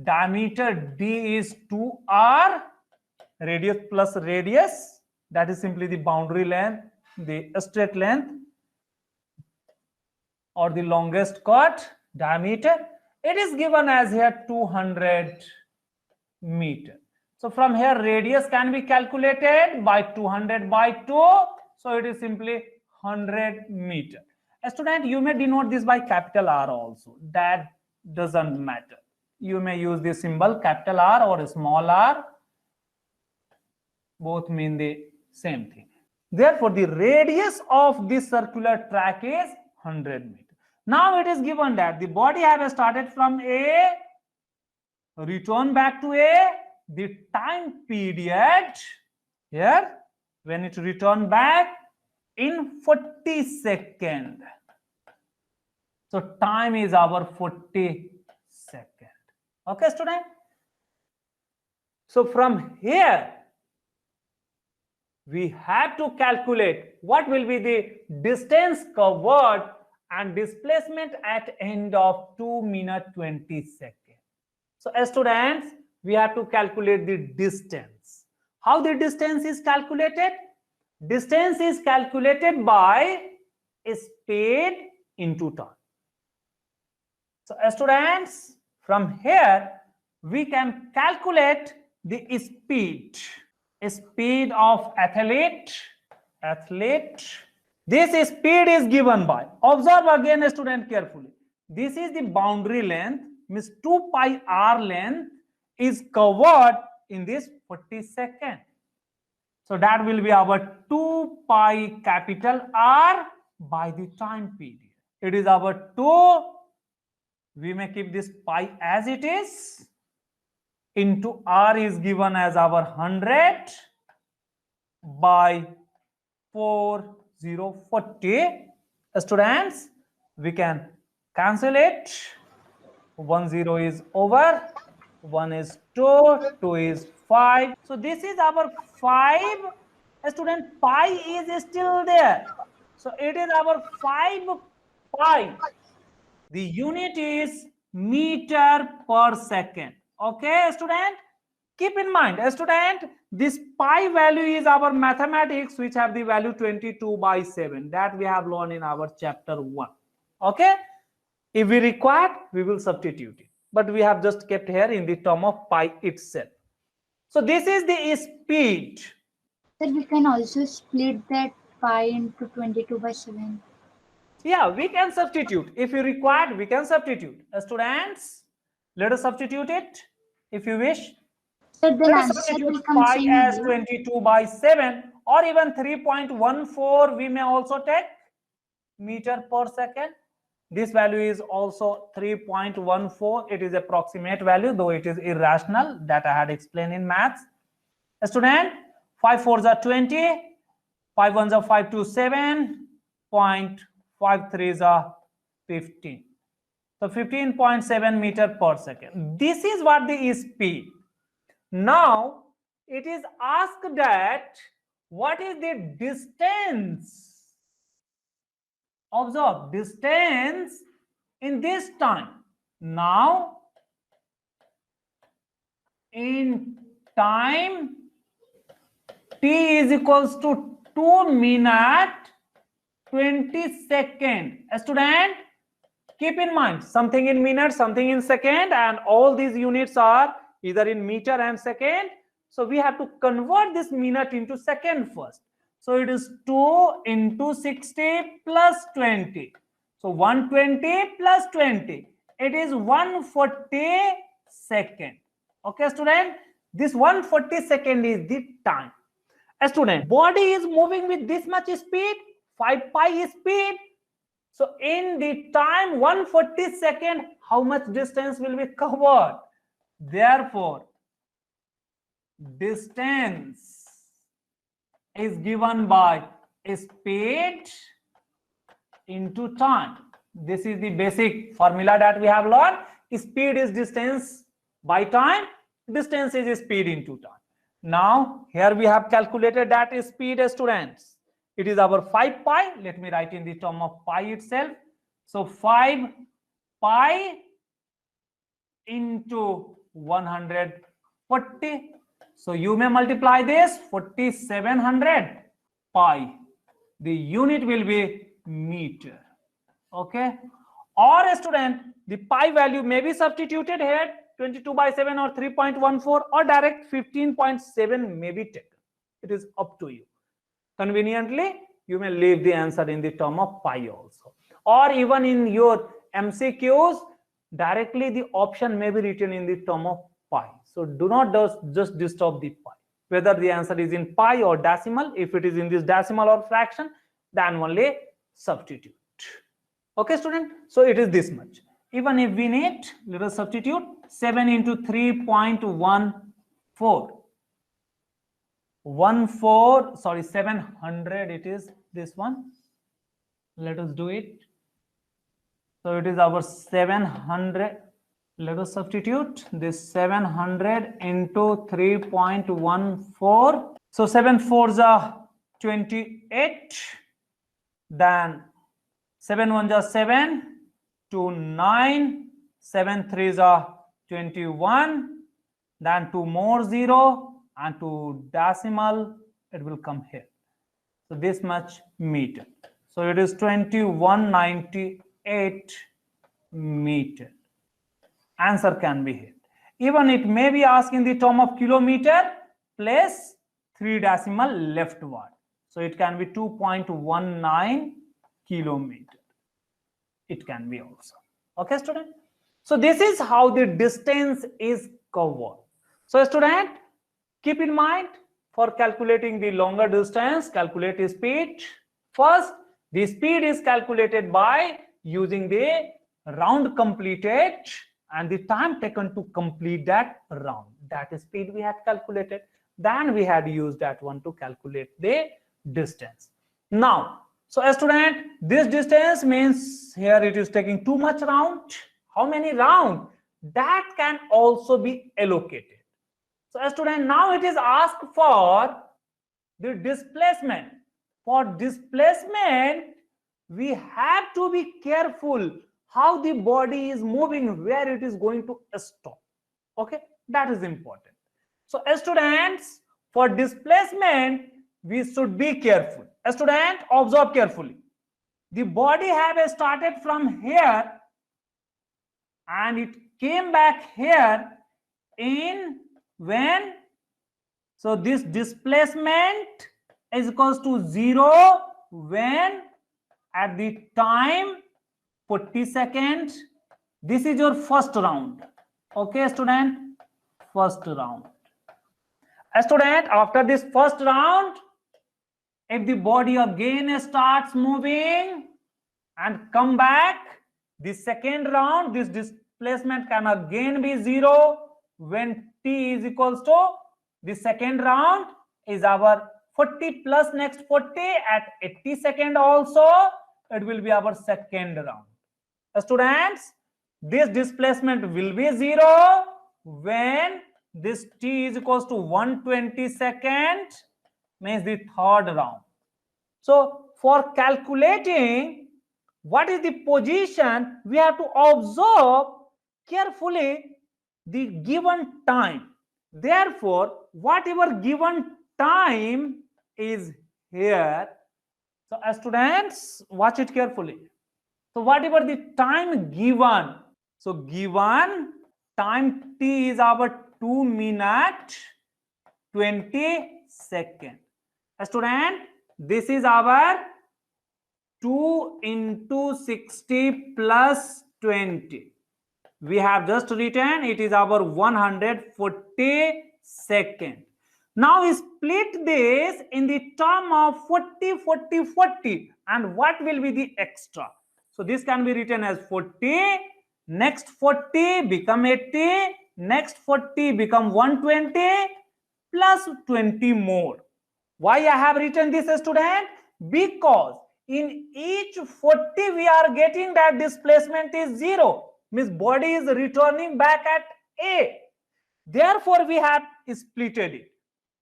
diameter d is 2r, radius plus radius, that is simply the boundary length, the straight length or the longest chord, diameter. It is given as here 200 meter. So from here radius can be calculated by 200 by 2. So it is simply 100 meter. A student, you may denote this by capital R also. That doesn't matter. You may use the symbol capital R or small r. Both mean the same thing. Therefore, the radius of this circular track is 100 meter. Now it is given that the body have started from A, return back to A, the time period here when it return back in 40 seconds. So time is our 40 seconds. Okay, student? So from here we have to calculate what will be the distance covered and displacement at end of 2 minutes 20 seconds. So as students, we have to calculate the distance. How the distance is calculated? Distance is calculated by speed into time. So as students, from here we can calculate the speed of athlete. This speed is given by, observe again student carefully, this is the boundary length, means 2 pi r length is covered in this 40 seconds. So that will be our 2 pi capital R by the time period. It is our 2, we may keep this pi as it is, into R is given as our 100 by 4040. Students, we can cancel it. 1 0 is over, 1 is 2, 2 is 5. So this is our 5. Student, pi is still there. So it is our 5 pi. The unit is meter per second. Okay, student? Keep in mind, student, this pi value is our mathematics, which have the value 22 by 7. That we have learned in our chapter 1. Okay? If we require, we will substitute it. But we have just kept here in the term of pi itself. So this is the speed. Sir, we can also split that pi into 22 by 7. Yeah, we can substitute. If you require, we can substitute. Students, let us substitute it if you wish. So the Let us answer substitute will come pi same as only. 22 by 7 or even 3.14 we may also take meter per second. This value is also 3.14. It is approximate value, though it is irrational, that I had explained in maths. Student, 5 4s are 20, 5 1s are 5 2 7, 5 3s are 15. So 15.7 meter per second. This is what the speed. Now it is asked that what is the distance? Observe distance in this time. Now in time t is equals to 2 minutes 20 seconds. Student, keep in mind something in minutes, something in second, and all these units are either in meter and second. So we have to convert this minute into second first. So it is 2 into 60 plus 20. So 120 plus 20. It is 140 second. Okay, student? This 140 second is the time. A student, body is moving with this much speed, 5 pi speed. So in the time 140 second, how much distance will be covered? Therefore, distance is given by speed into time. This is the basic formula that we have learned. Speed is distance by time. Distance is speed into time. Now here we have calculated that speed, students. It is our 5 pi. Let me write in the term of pi itself. So 5 pi into 140. So you may multiply this 4700 pi. The unit will be meter. Okay. Or a student, the pi value may be substituted here 22/7 or 3.14 or direct 15.7 may be taken. It is up to you. Conveniently, you may leave the answer in the term of pi also. Or even in your MCQs, directly the option may be written in the term of pi. So do not just disturb the pi. Whether the answer is in pi or decimal, if it is in this decimal or fraction, then only substitute. Okay, student? So it is this much. Even if we need, let us substitute 7 into 3.14. 700, it is this one. Let us do it. So it is our 700. Let us substitute this 700 into 3.14. So 7 4s are 28. Then 7 1s are 7. 2 9. 7 3s are 21. Then 2 more 0. And to decimal, it will come here. So this much meter. So it is 2198 meter. Answer can be here. Even it may be asked in the term of kilometer plus 3 decimal leftward. So it can be 2.19 kilometer. It can be also. Okay, student? So this is how the distance is covered. So student, keep in mind, for calculating the longer distance, calculate the speed. First, the speed is calculated by using the round completed and the time taken to complete that round. That speed we had calculated. Then we had used that one to calculate the distance. Now, so a student, this distance means here it is taking too much round. How many round? That can also be allocated. So a student, now it is asked for the displacement. For displacement, we have to be careful how the body is moving, where it is going to stop. Okay, that is important. So students, for displacement, we should be careful. A student, observe carefully. The body have started from here and it came back here in when, so this displacement is equals to 0 when at the time 40 seconds. This is your first round. Okay, student, first round. A student, after this first round, if the body again starts moving and come back, the second round, this displacement can again be 0 when t is equals to the second round is our 40 plus next 40 at 80 second also, it will be our second round. Students, this displacement will be 0 when this t is equals to 120 seconds, means the third round. So for calculating what is the position, we have to observe carefully the given time. Therefore, whatever given time is here, so students, watch it carefully. So whatever the time given, so given time t is our 2 minutes 20 seconds. Student, this is our 2 into 60 plus 20. We have just written it is our 140 seconds. Now we split this in the term of 40, 40, 40. And what will be the extra? So this can be written as 40. Next 40 become 80. Next 40 become 120 plus 20 more. Why I have written this, student? Because in each 40 we are getting that displacement is 0. Means body is returning back at A. Therefore, we have splitted it.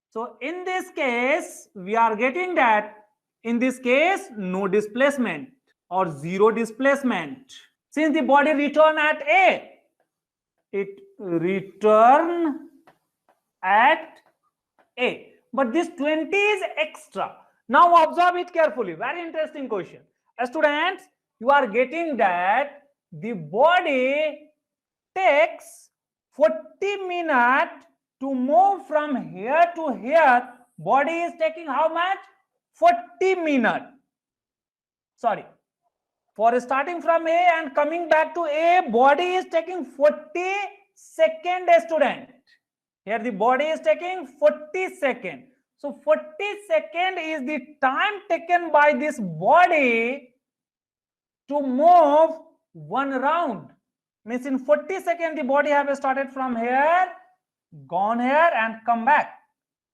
So in this case, we are getting that in this case, no displacement or zero displacement. Since the body return at A, it return at A. But this 20 is extra. Now observe it carefully. Very interesting question. Students, you are getting that the body takes 40 minutes to move from here to here. Body is taking how much? 40 minutes. Sorry. For starting from A and coming back to A, body is taking 40 seconds, student. Here the body is taking 40 seconds. So 40 seconds is the time taken by this body to move one round. Means in 40 seconds the body have started from here, gone here and come back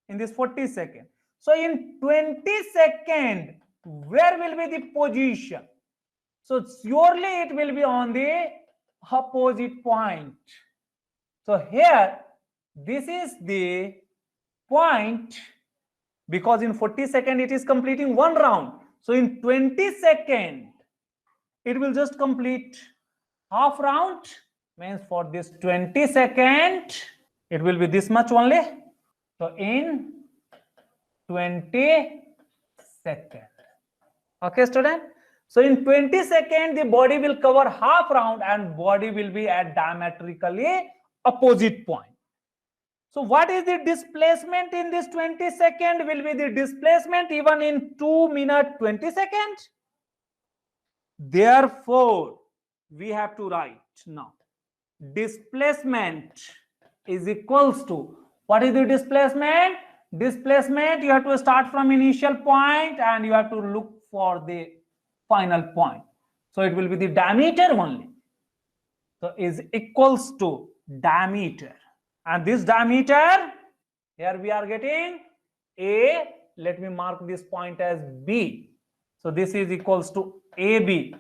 in this 40 seconds. So in 20 seconds, where will be the position? So surely it will be on the opposite point. So here, this is the point, because in 40 seconds it is completing one round. So in 20 seconds, it will just complete half round. Means for this 20 seconds, it will be this much only. So in 20 seconds. Okay, student? So in 20 seconds, the body will cover half round and body will be at diametrically opposite point. So what is the displacement in this 20 seconds? Will be the displacement even in 2 minutes 20 seconds. Therefore, we have to write now. Displacement is equals to, what is the displacement? Displacement, you have to start from initial point and you have to look for the final point. So it will be the diameter only. So is equals to diameter. And this diameter, here we are getting A. Let me mark this point as B. So this is equals to AB.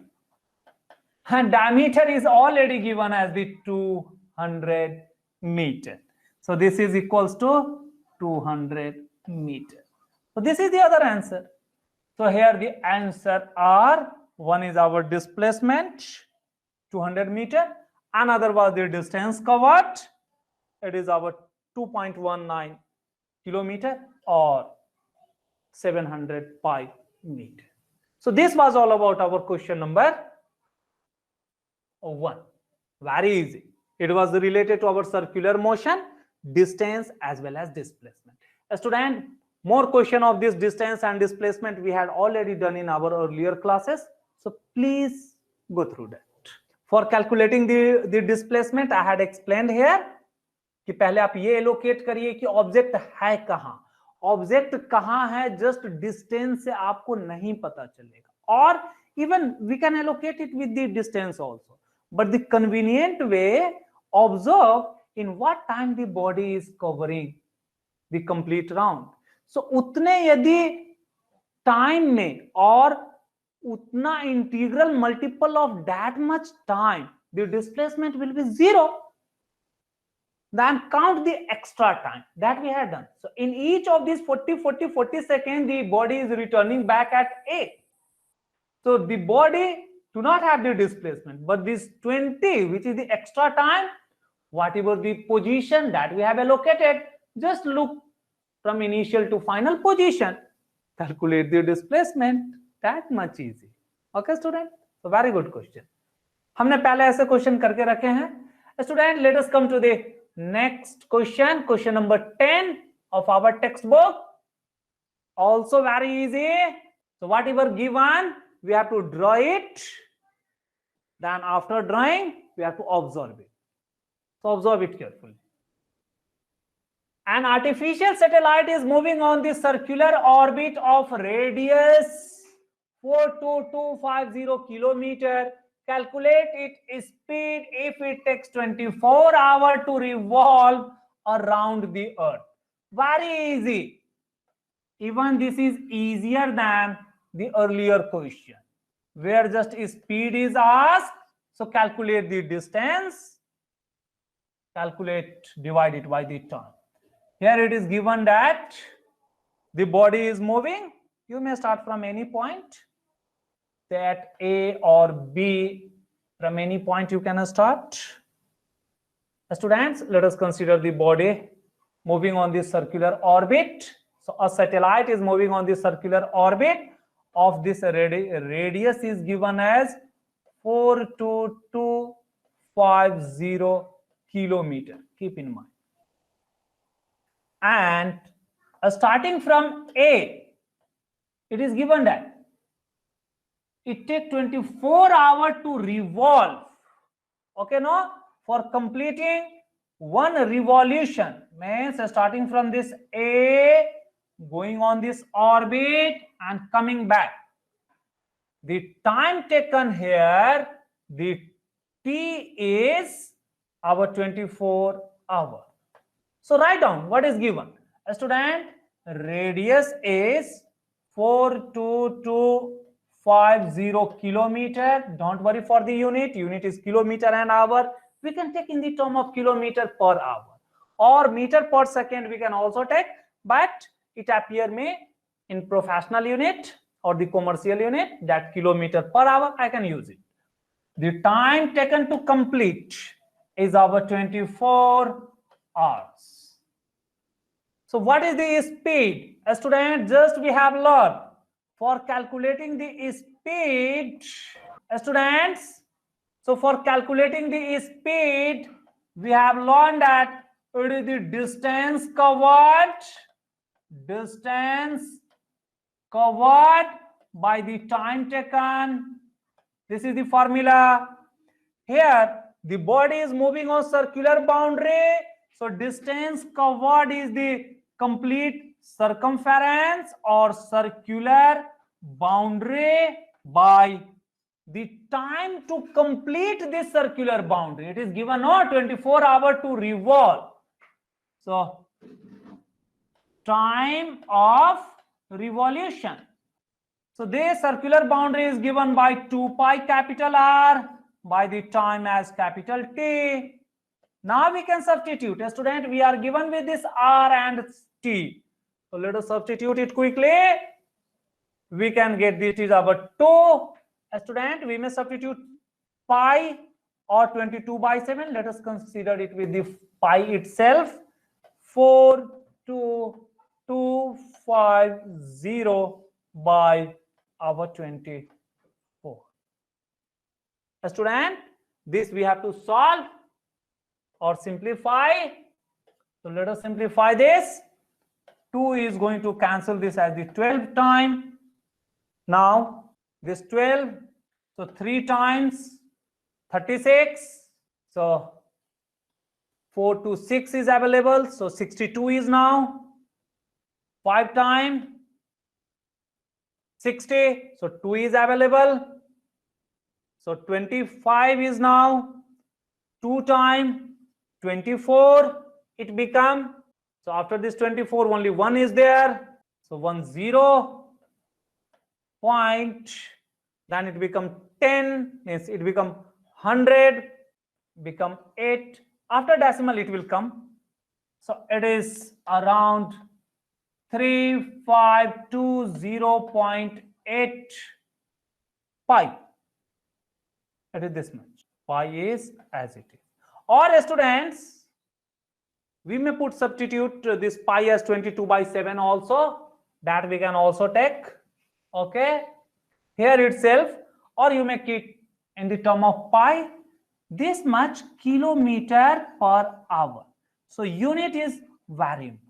And diameter is already given as the 200 meter. So this is equals to 200 meter. So this is the other answer. So here the answer are, one is our displacement 200 meter, another was the distance covered, it is our 2.19 kilometer or 705 meter. So this was all about our question number 1. Very easy. It was related to our circular motion, distance as well as displacement. Student, more question of this distance and displacement we had already done in our earlier classes. So please go through that. For calculating the displacement, I had explained here कि पहले आप ये allocate करिए कि object है कहां. Object कहां है जस्ट डिस्टेंस से आपको नहीं पता चलेगा. और even we can allocate it with the distance also. But the convenient way, observe in what time the body is covering the complete round. So उतने यदि टाइम में और उतना integral multiple of that much time the displacement will be 0. Then count the extra time that we had done. So in each of these 40 seconds, the body is returning back at A. So the body do not have the displacement, but this 20, which is the extra time, whatever the position that we have allocated, just look from initial to final position, calculate the displacement. That much easy. Okay, student? So very good question. हमने पहले ऐसे question करके रखे हैं. Student, let us come to the next question, question number 10 of our textbook. Also very easy. So whatever given, we have to draw it. Then after drawing, we have to observe it. So observe it carefully. An artificial satellite is moving on the circular orbit of radius 42250 kilometer. Calculate its speed if it takes 24 hours to revolve around the earth. Very easy. Even this is easier than the earlier question, where just speed is asked. So calculate the distance, calculate, divide it by the time. Here it is given that the body is moving. You may start from any point, that A or B, from any point you can start. Students, let us consider the body moving on this circular orbit. So a satellite is moving on this circular orbit of this radius is given as 42250 kilometer. Keep in mind. And starting from A, it is given that it takes 24 hours to revolve. Okay, no? For completing one revolution, means starting from this A, going on this orbit and coming back. The time taken here, the T is our 24 hours. So write down what is given. A student, radius is 42250 kilometer. Don't worry for the unit. Unit is kilometer an hour. We can take in the term of kilometer per hour or meter per second. We can also take, but it appear me in professional unit or the commercial unit, that kilometer per hour I can use it. The time taken to complete is our 24 hours. So what is the speed? A student, just we have learned for calculating the speed, students. So for calculating the speed, we have learned that it is the distance covered by the time taken. This is the formula. Here the body is moving on circular boundary, so distance covered is the complete circumference or circular boundary by the time to complete this circular boundary. It is given 24 hours to revolve. So time of revolution. So this circular boundary is given by 2 pi capital R by the time as capital T. Now we can substitute. A student, we are given with this R and T. So let us substitute it quickly. We can get this is our 2. A student, we may substitute pi or 22 by 7. Let us consider it with the pi itself. 42250 by our 24. A student, this we have to solve or simplify. So let us simplify this. 2 is going to cancel this as the 12 time. Now this 12, so 3 times 36. So 4 to 6 is available. So 62 is now. 5 times 60. So 2 is available. So 25 is now. 2 times 24 it become. So after this 24 only 1 is there. So 10 point, then it become 10, means it become 100, become 8. After decimal it will come. So it is around 3520.8 pi. It is this much. Pi is as it is. Or students, we may put substitute this pi as 22 by 7 also. That we can also take. Okay, here itself, or you make it in the term of pi, this much kilometer per hour. So unit is very important.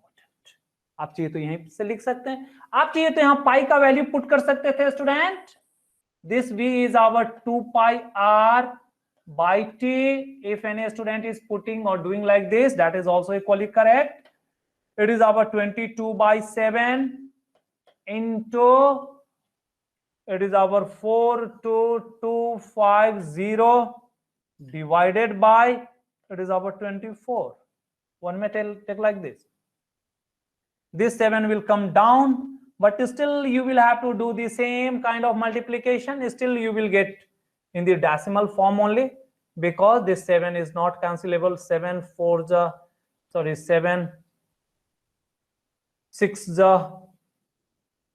आप चाहिए तो यहीं से लिख सकते हैं, आप चाहिए तो यहाँ पाई का वैल्यू पुट कर सकते थे student. This V is our 2 pi R by T. If any student is putting or doing like this, that is also equally correct. It is our 22 by 7 into, it is our 42250 divided by, it is our 24. One may take like this. This 7 will come down, but still you will have to do the same kind of multiplication. Still you will get in the decimal form only. because this 7 is not cancelable. 7 6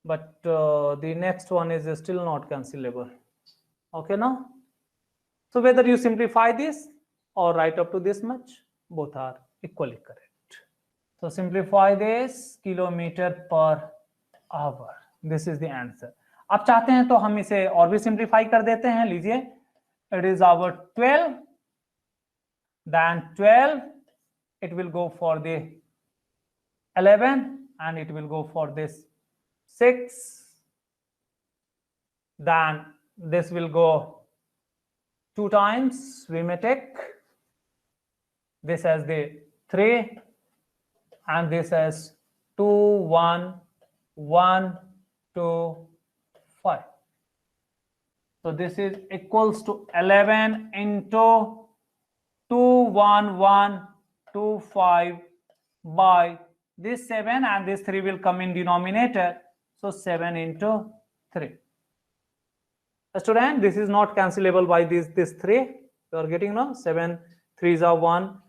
but the next one is still not cancelable. Okay, now so whether you simplify this or write up to this much, both are equally correct. So simplify this, kilometer per hour. This is the answer. आप चाहते हैं तो हम इसे और भी simplify कर देते हैं. लीजिए, it is our 12, then 12 it will go for the 11 and it will go for this 6, then this will go 2 times. We may take this as the 3 and this as 2 1 1 2 5. So this is equals to 11 into 21125 by this 7 and this 3 will come in denominator. So 7 into 3. Student, this is not cancelable by this 3. You are getting now 7 3s are 1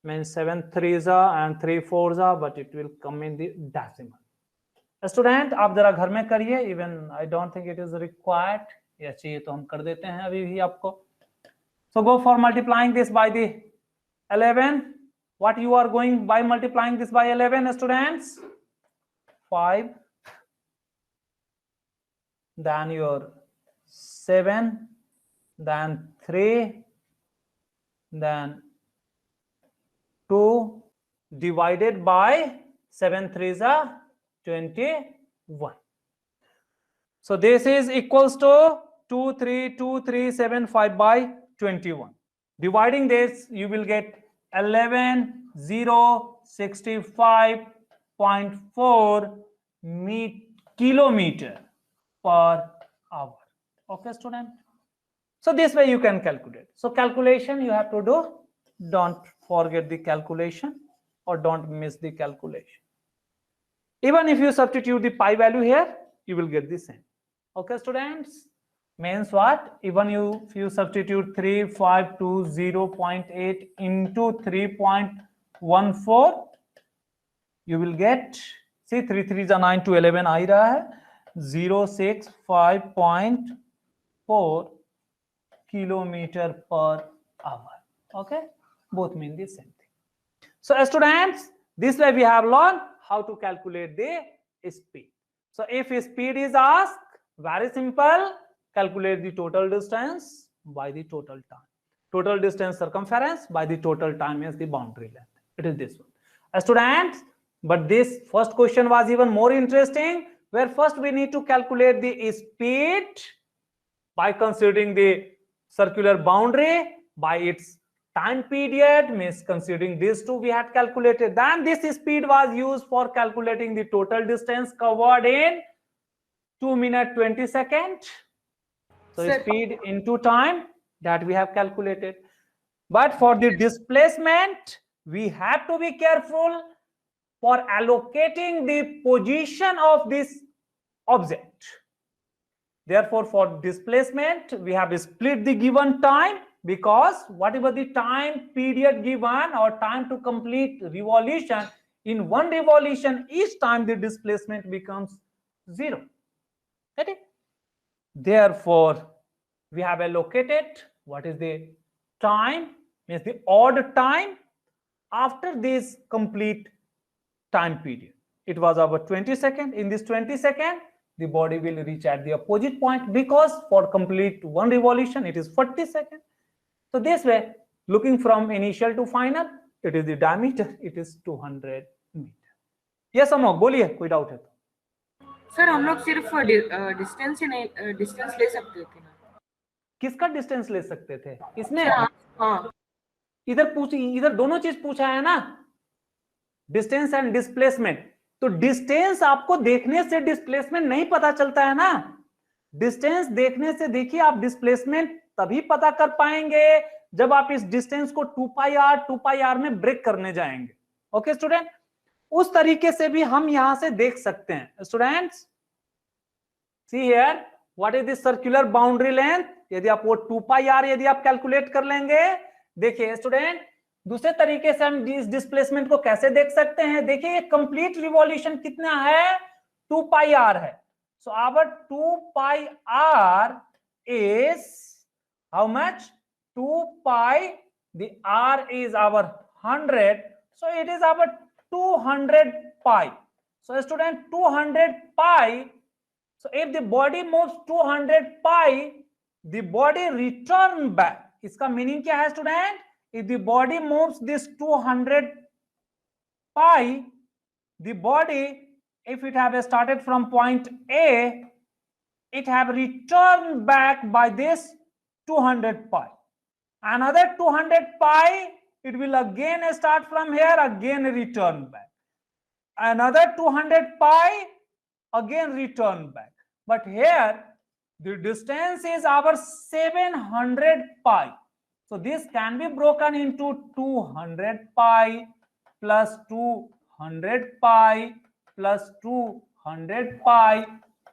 means 7 3s are and 3 4s are, but it will come in the decimal. Student आप जरा घर में करिए. Even I don't think it is required. या चाहिए तो हम कर देते हैं अभी भी आपको. So go for multiplying this by the 11. What you are going by multiplying this by 11 students? 5, then your 7, then 3, then 2 divided by 7 3s are 21. So this is equals to 232,375 by 21. Dividing this, you will get 11,065.4 kilometer per hour. Okay, student. So this way you can calculate. So calculation you have to do. Don't forget the calculation or don't miss the calculation. Even if you substitute the pi value here, you will get the same. Okay, students. Means what? Even if you substitute 3520.8 into 3.14, you will get, see 3 3s are 9 to 11 आ ही रहा है, 065.4 kilometer per hour. Okay, both mean the same thing. So students, this way we have learned how to calculate the speed. So if speed is asked, very simple, calculate the total distance by the total time. Total distance circumference by the total time is the boundary length. It is this one. Students, but this first question was even more interesting, where first we need to calculate the speed by considering the circular boundary by its time period, means considering these two we had calculated. Then this speed was used for calculating the total distance covered in 2 minutes 20 seconds. So speed into time that we have calculated. But for the displacement, we have to be careful for allocating the position of this object. Therefore, for displacement, we have split the given time, because whatever the time period given or time to complete revolution, in one revolution, each time the displacement becomes 0. Okay? Therefore, we have allocated what is the time, means the odd time after this complete time period. It was about 20 seconds. In this 20 seconds, the body will reach at the opposite point, because for complete one revolution, it is 40 seconds. So this way, looking from initial to final, it is the diameter, it is 200 meter. Yes, Amok, बोलिए, कोई doubt है तो? Sir हम लोग सिर्फ distance ही नहीं distance ले सकते थे ना? किसका डिस्टेंस ले सकते थे? इसने? हाँ, इधर पूछ, इधर दोनों चीज पूछा है ना, डिस्टेंस एंड डिस्प्लेसमेंट. तो डिस्टेंस आपको देखने से डिस्प्लेसमेंट नहीं पता चलता है ना. डिस्टेंस देखने से देखिए, आप डिस्प्लेसमेंट तभी पता कर पाएंगे जब आप इस डिस्टेंस को 2 पाई आर में ब्रेक करने जाएंगे. ओके स्टूडेंट, उस तरीके से भी हम यहां से देख सकते हैं. Students, see here, what is the circular boundary length? यदि आप वो 2 पाई आर यदि आप कैलकुलेट कर लेंगे, देखिए स्टूडेंट दूसरे तरीके से हम इस डिस्प्लेसमेंट को कैसे देख सकते हैं, देखिए ये कंप्लीट रिवॉल्यूशन कितना है, 2 पाई आर है. So our 2 pi r is how much? 2 pi, the r is our 100, so it is our 200 pi. So student 200 pi, so if the body moves 200 pi, the body return back. इसका meaning क्या है student? If the body moves this 200 pi, the body, if it have started from point A, it have returned back by this 200 pi. Another 200 pi, it will again start from here, again return back. Another 200 pi, again return back. But here, the distance is our 700 pi. So this can be broken into 200 pi plus 200 pi plus 200 pi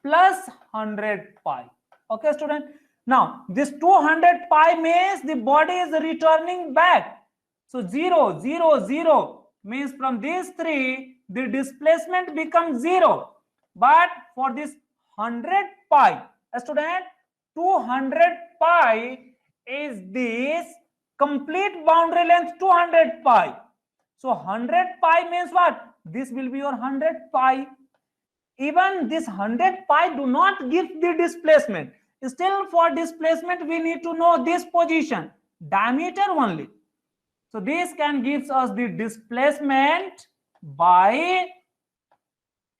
plus 100 pi. Okay, student. Now, this 200 pi means the body is returning back. So 0, 0, 0 means from these three, the displacement becomes 0. But for this 100 pi, student, 200 pi is this complete boundary length 200 pi. So 100 pi means what? This will be your 100 pi. Even this 100 pi do not give the displacement. Still for displacement, we need to know this position, diameter only. So this can gives us the displacement by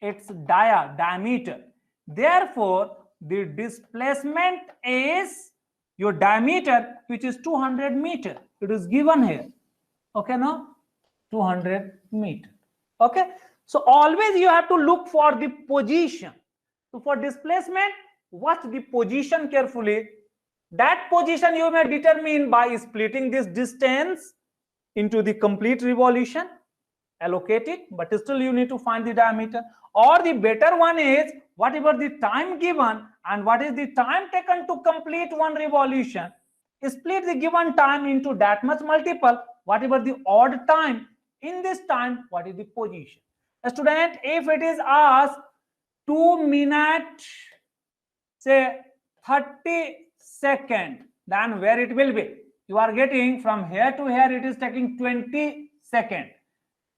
its diameter. Therefore, the displacement is your diameter, which is 200 meter. It is given here. Okay, now 200 meter. Okay, so always you have to look for the position. So for displacement, watch the position carefully. That position you may determine by splitting this distance into the complete revolution, allocate it, but still you need to find the diameter. Or the better one is whatever the time given and what is the time taken to complete one revolution, split the given time into that much multiple, whatever the odd time, in this time what is the position. A student, if it is asked 2 minutes, say 30 seconds, then where it will be? You are getting from here to here, it is taking 20 seconds.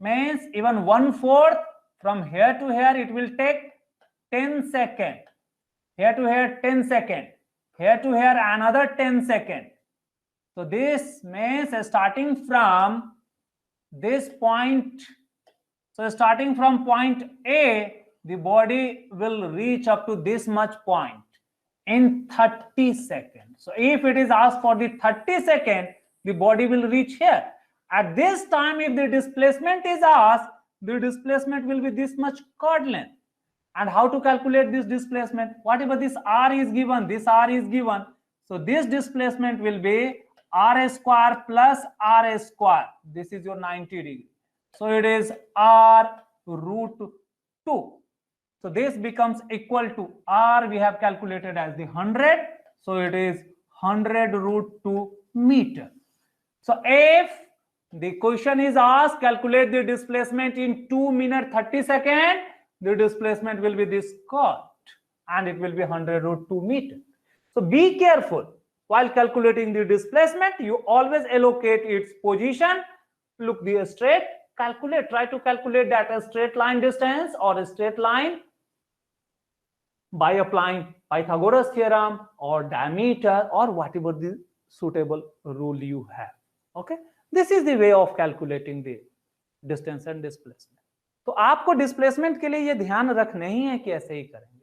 Means even 1/4 from here to here, it will take 10 seconds. Here to here, 10 seconds. Here to here, another 10 seconds. So this means starting from this point. So starting from point A, the body will reach up to this much point in 30 seconds. So if it is asked for the 30 seconds, the body will reach here. At this time, if the displacement is asked, the displacement will be this much chord length. And how to calculate this displacement? Whatever this r is given, this r is given. So this displacement will be r square plus r square. This is your 90 degree. So it is r root 2. So this becomes equal to r we have calculated as the 100. So it is 100 root 2 meter. So if the question is asked, calculate the displacement in 2 minutes 30 seconds, the displacement will be this chord and it will be 100 root 2 meter. So be careful while calculating the displacement. You always allocate its position. Look the straight, calculate, try to calculate that a straight line distance or a straight line by applying Pythagoras theorem or diameter or whatever the suitable rule you have. Okay, this is the way of calculating the distance and displacement. तो आपको displacement के लिए ये ध्यान रखना ही है कि ऐसे ही करेंगे.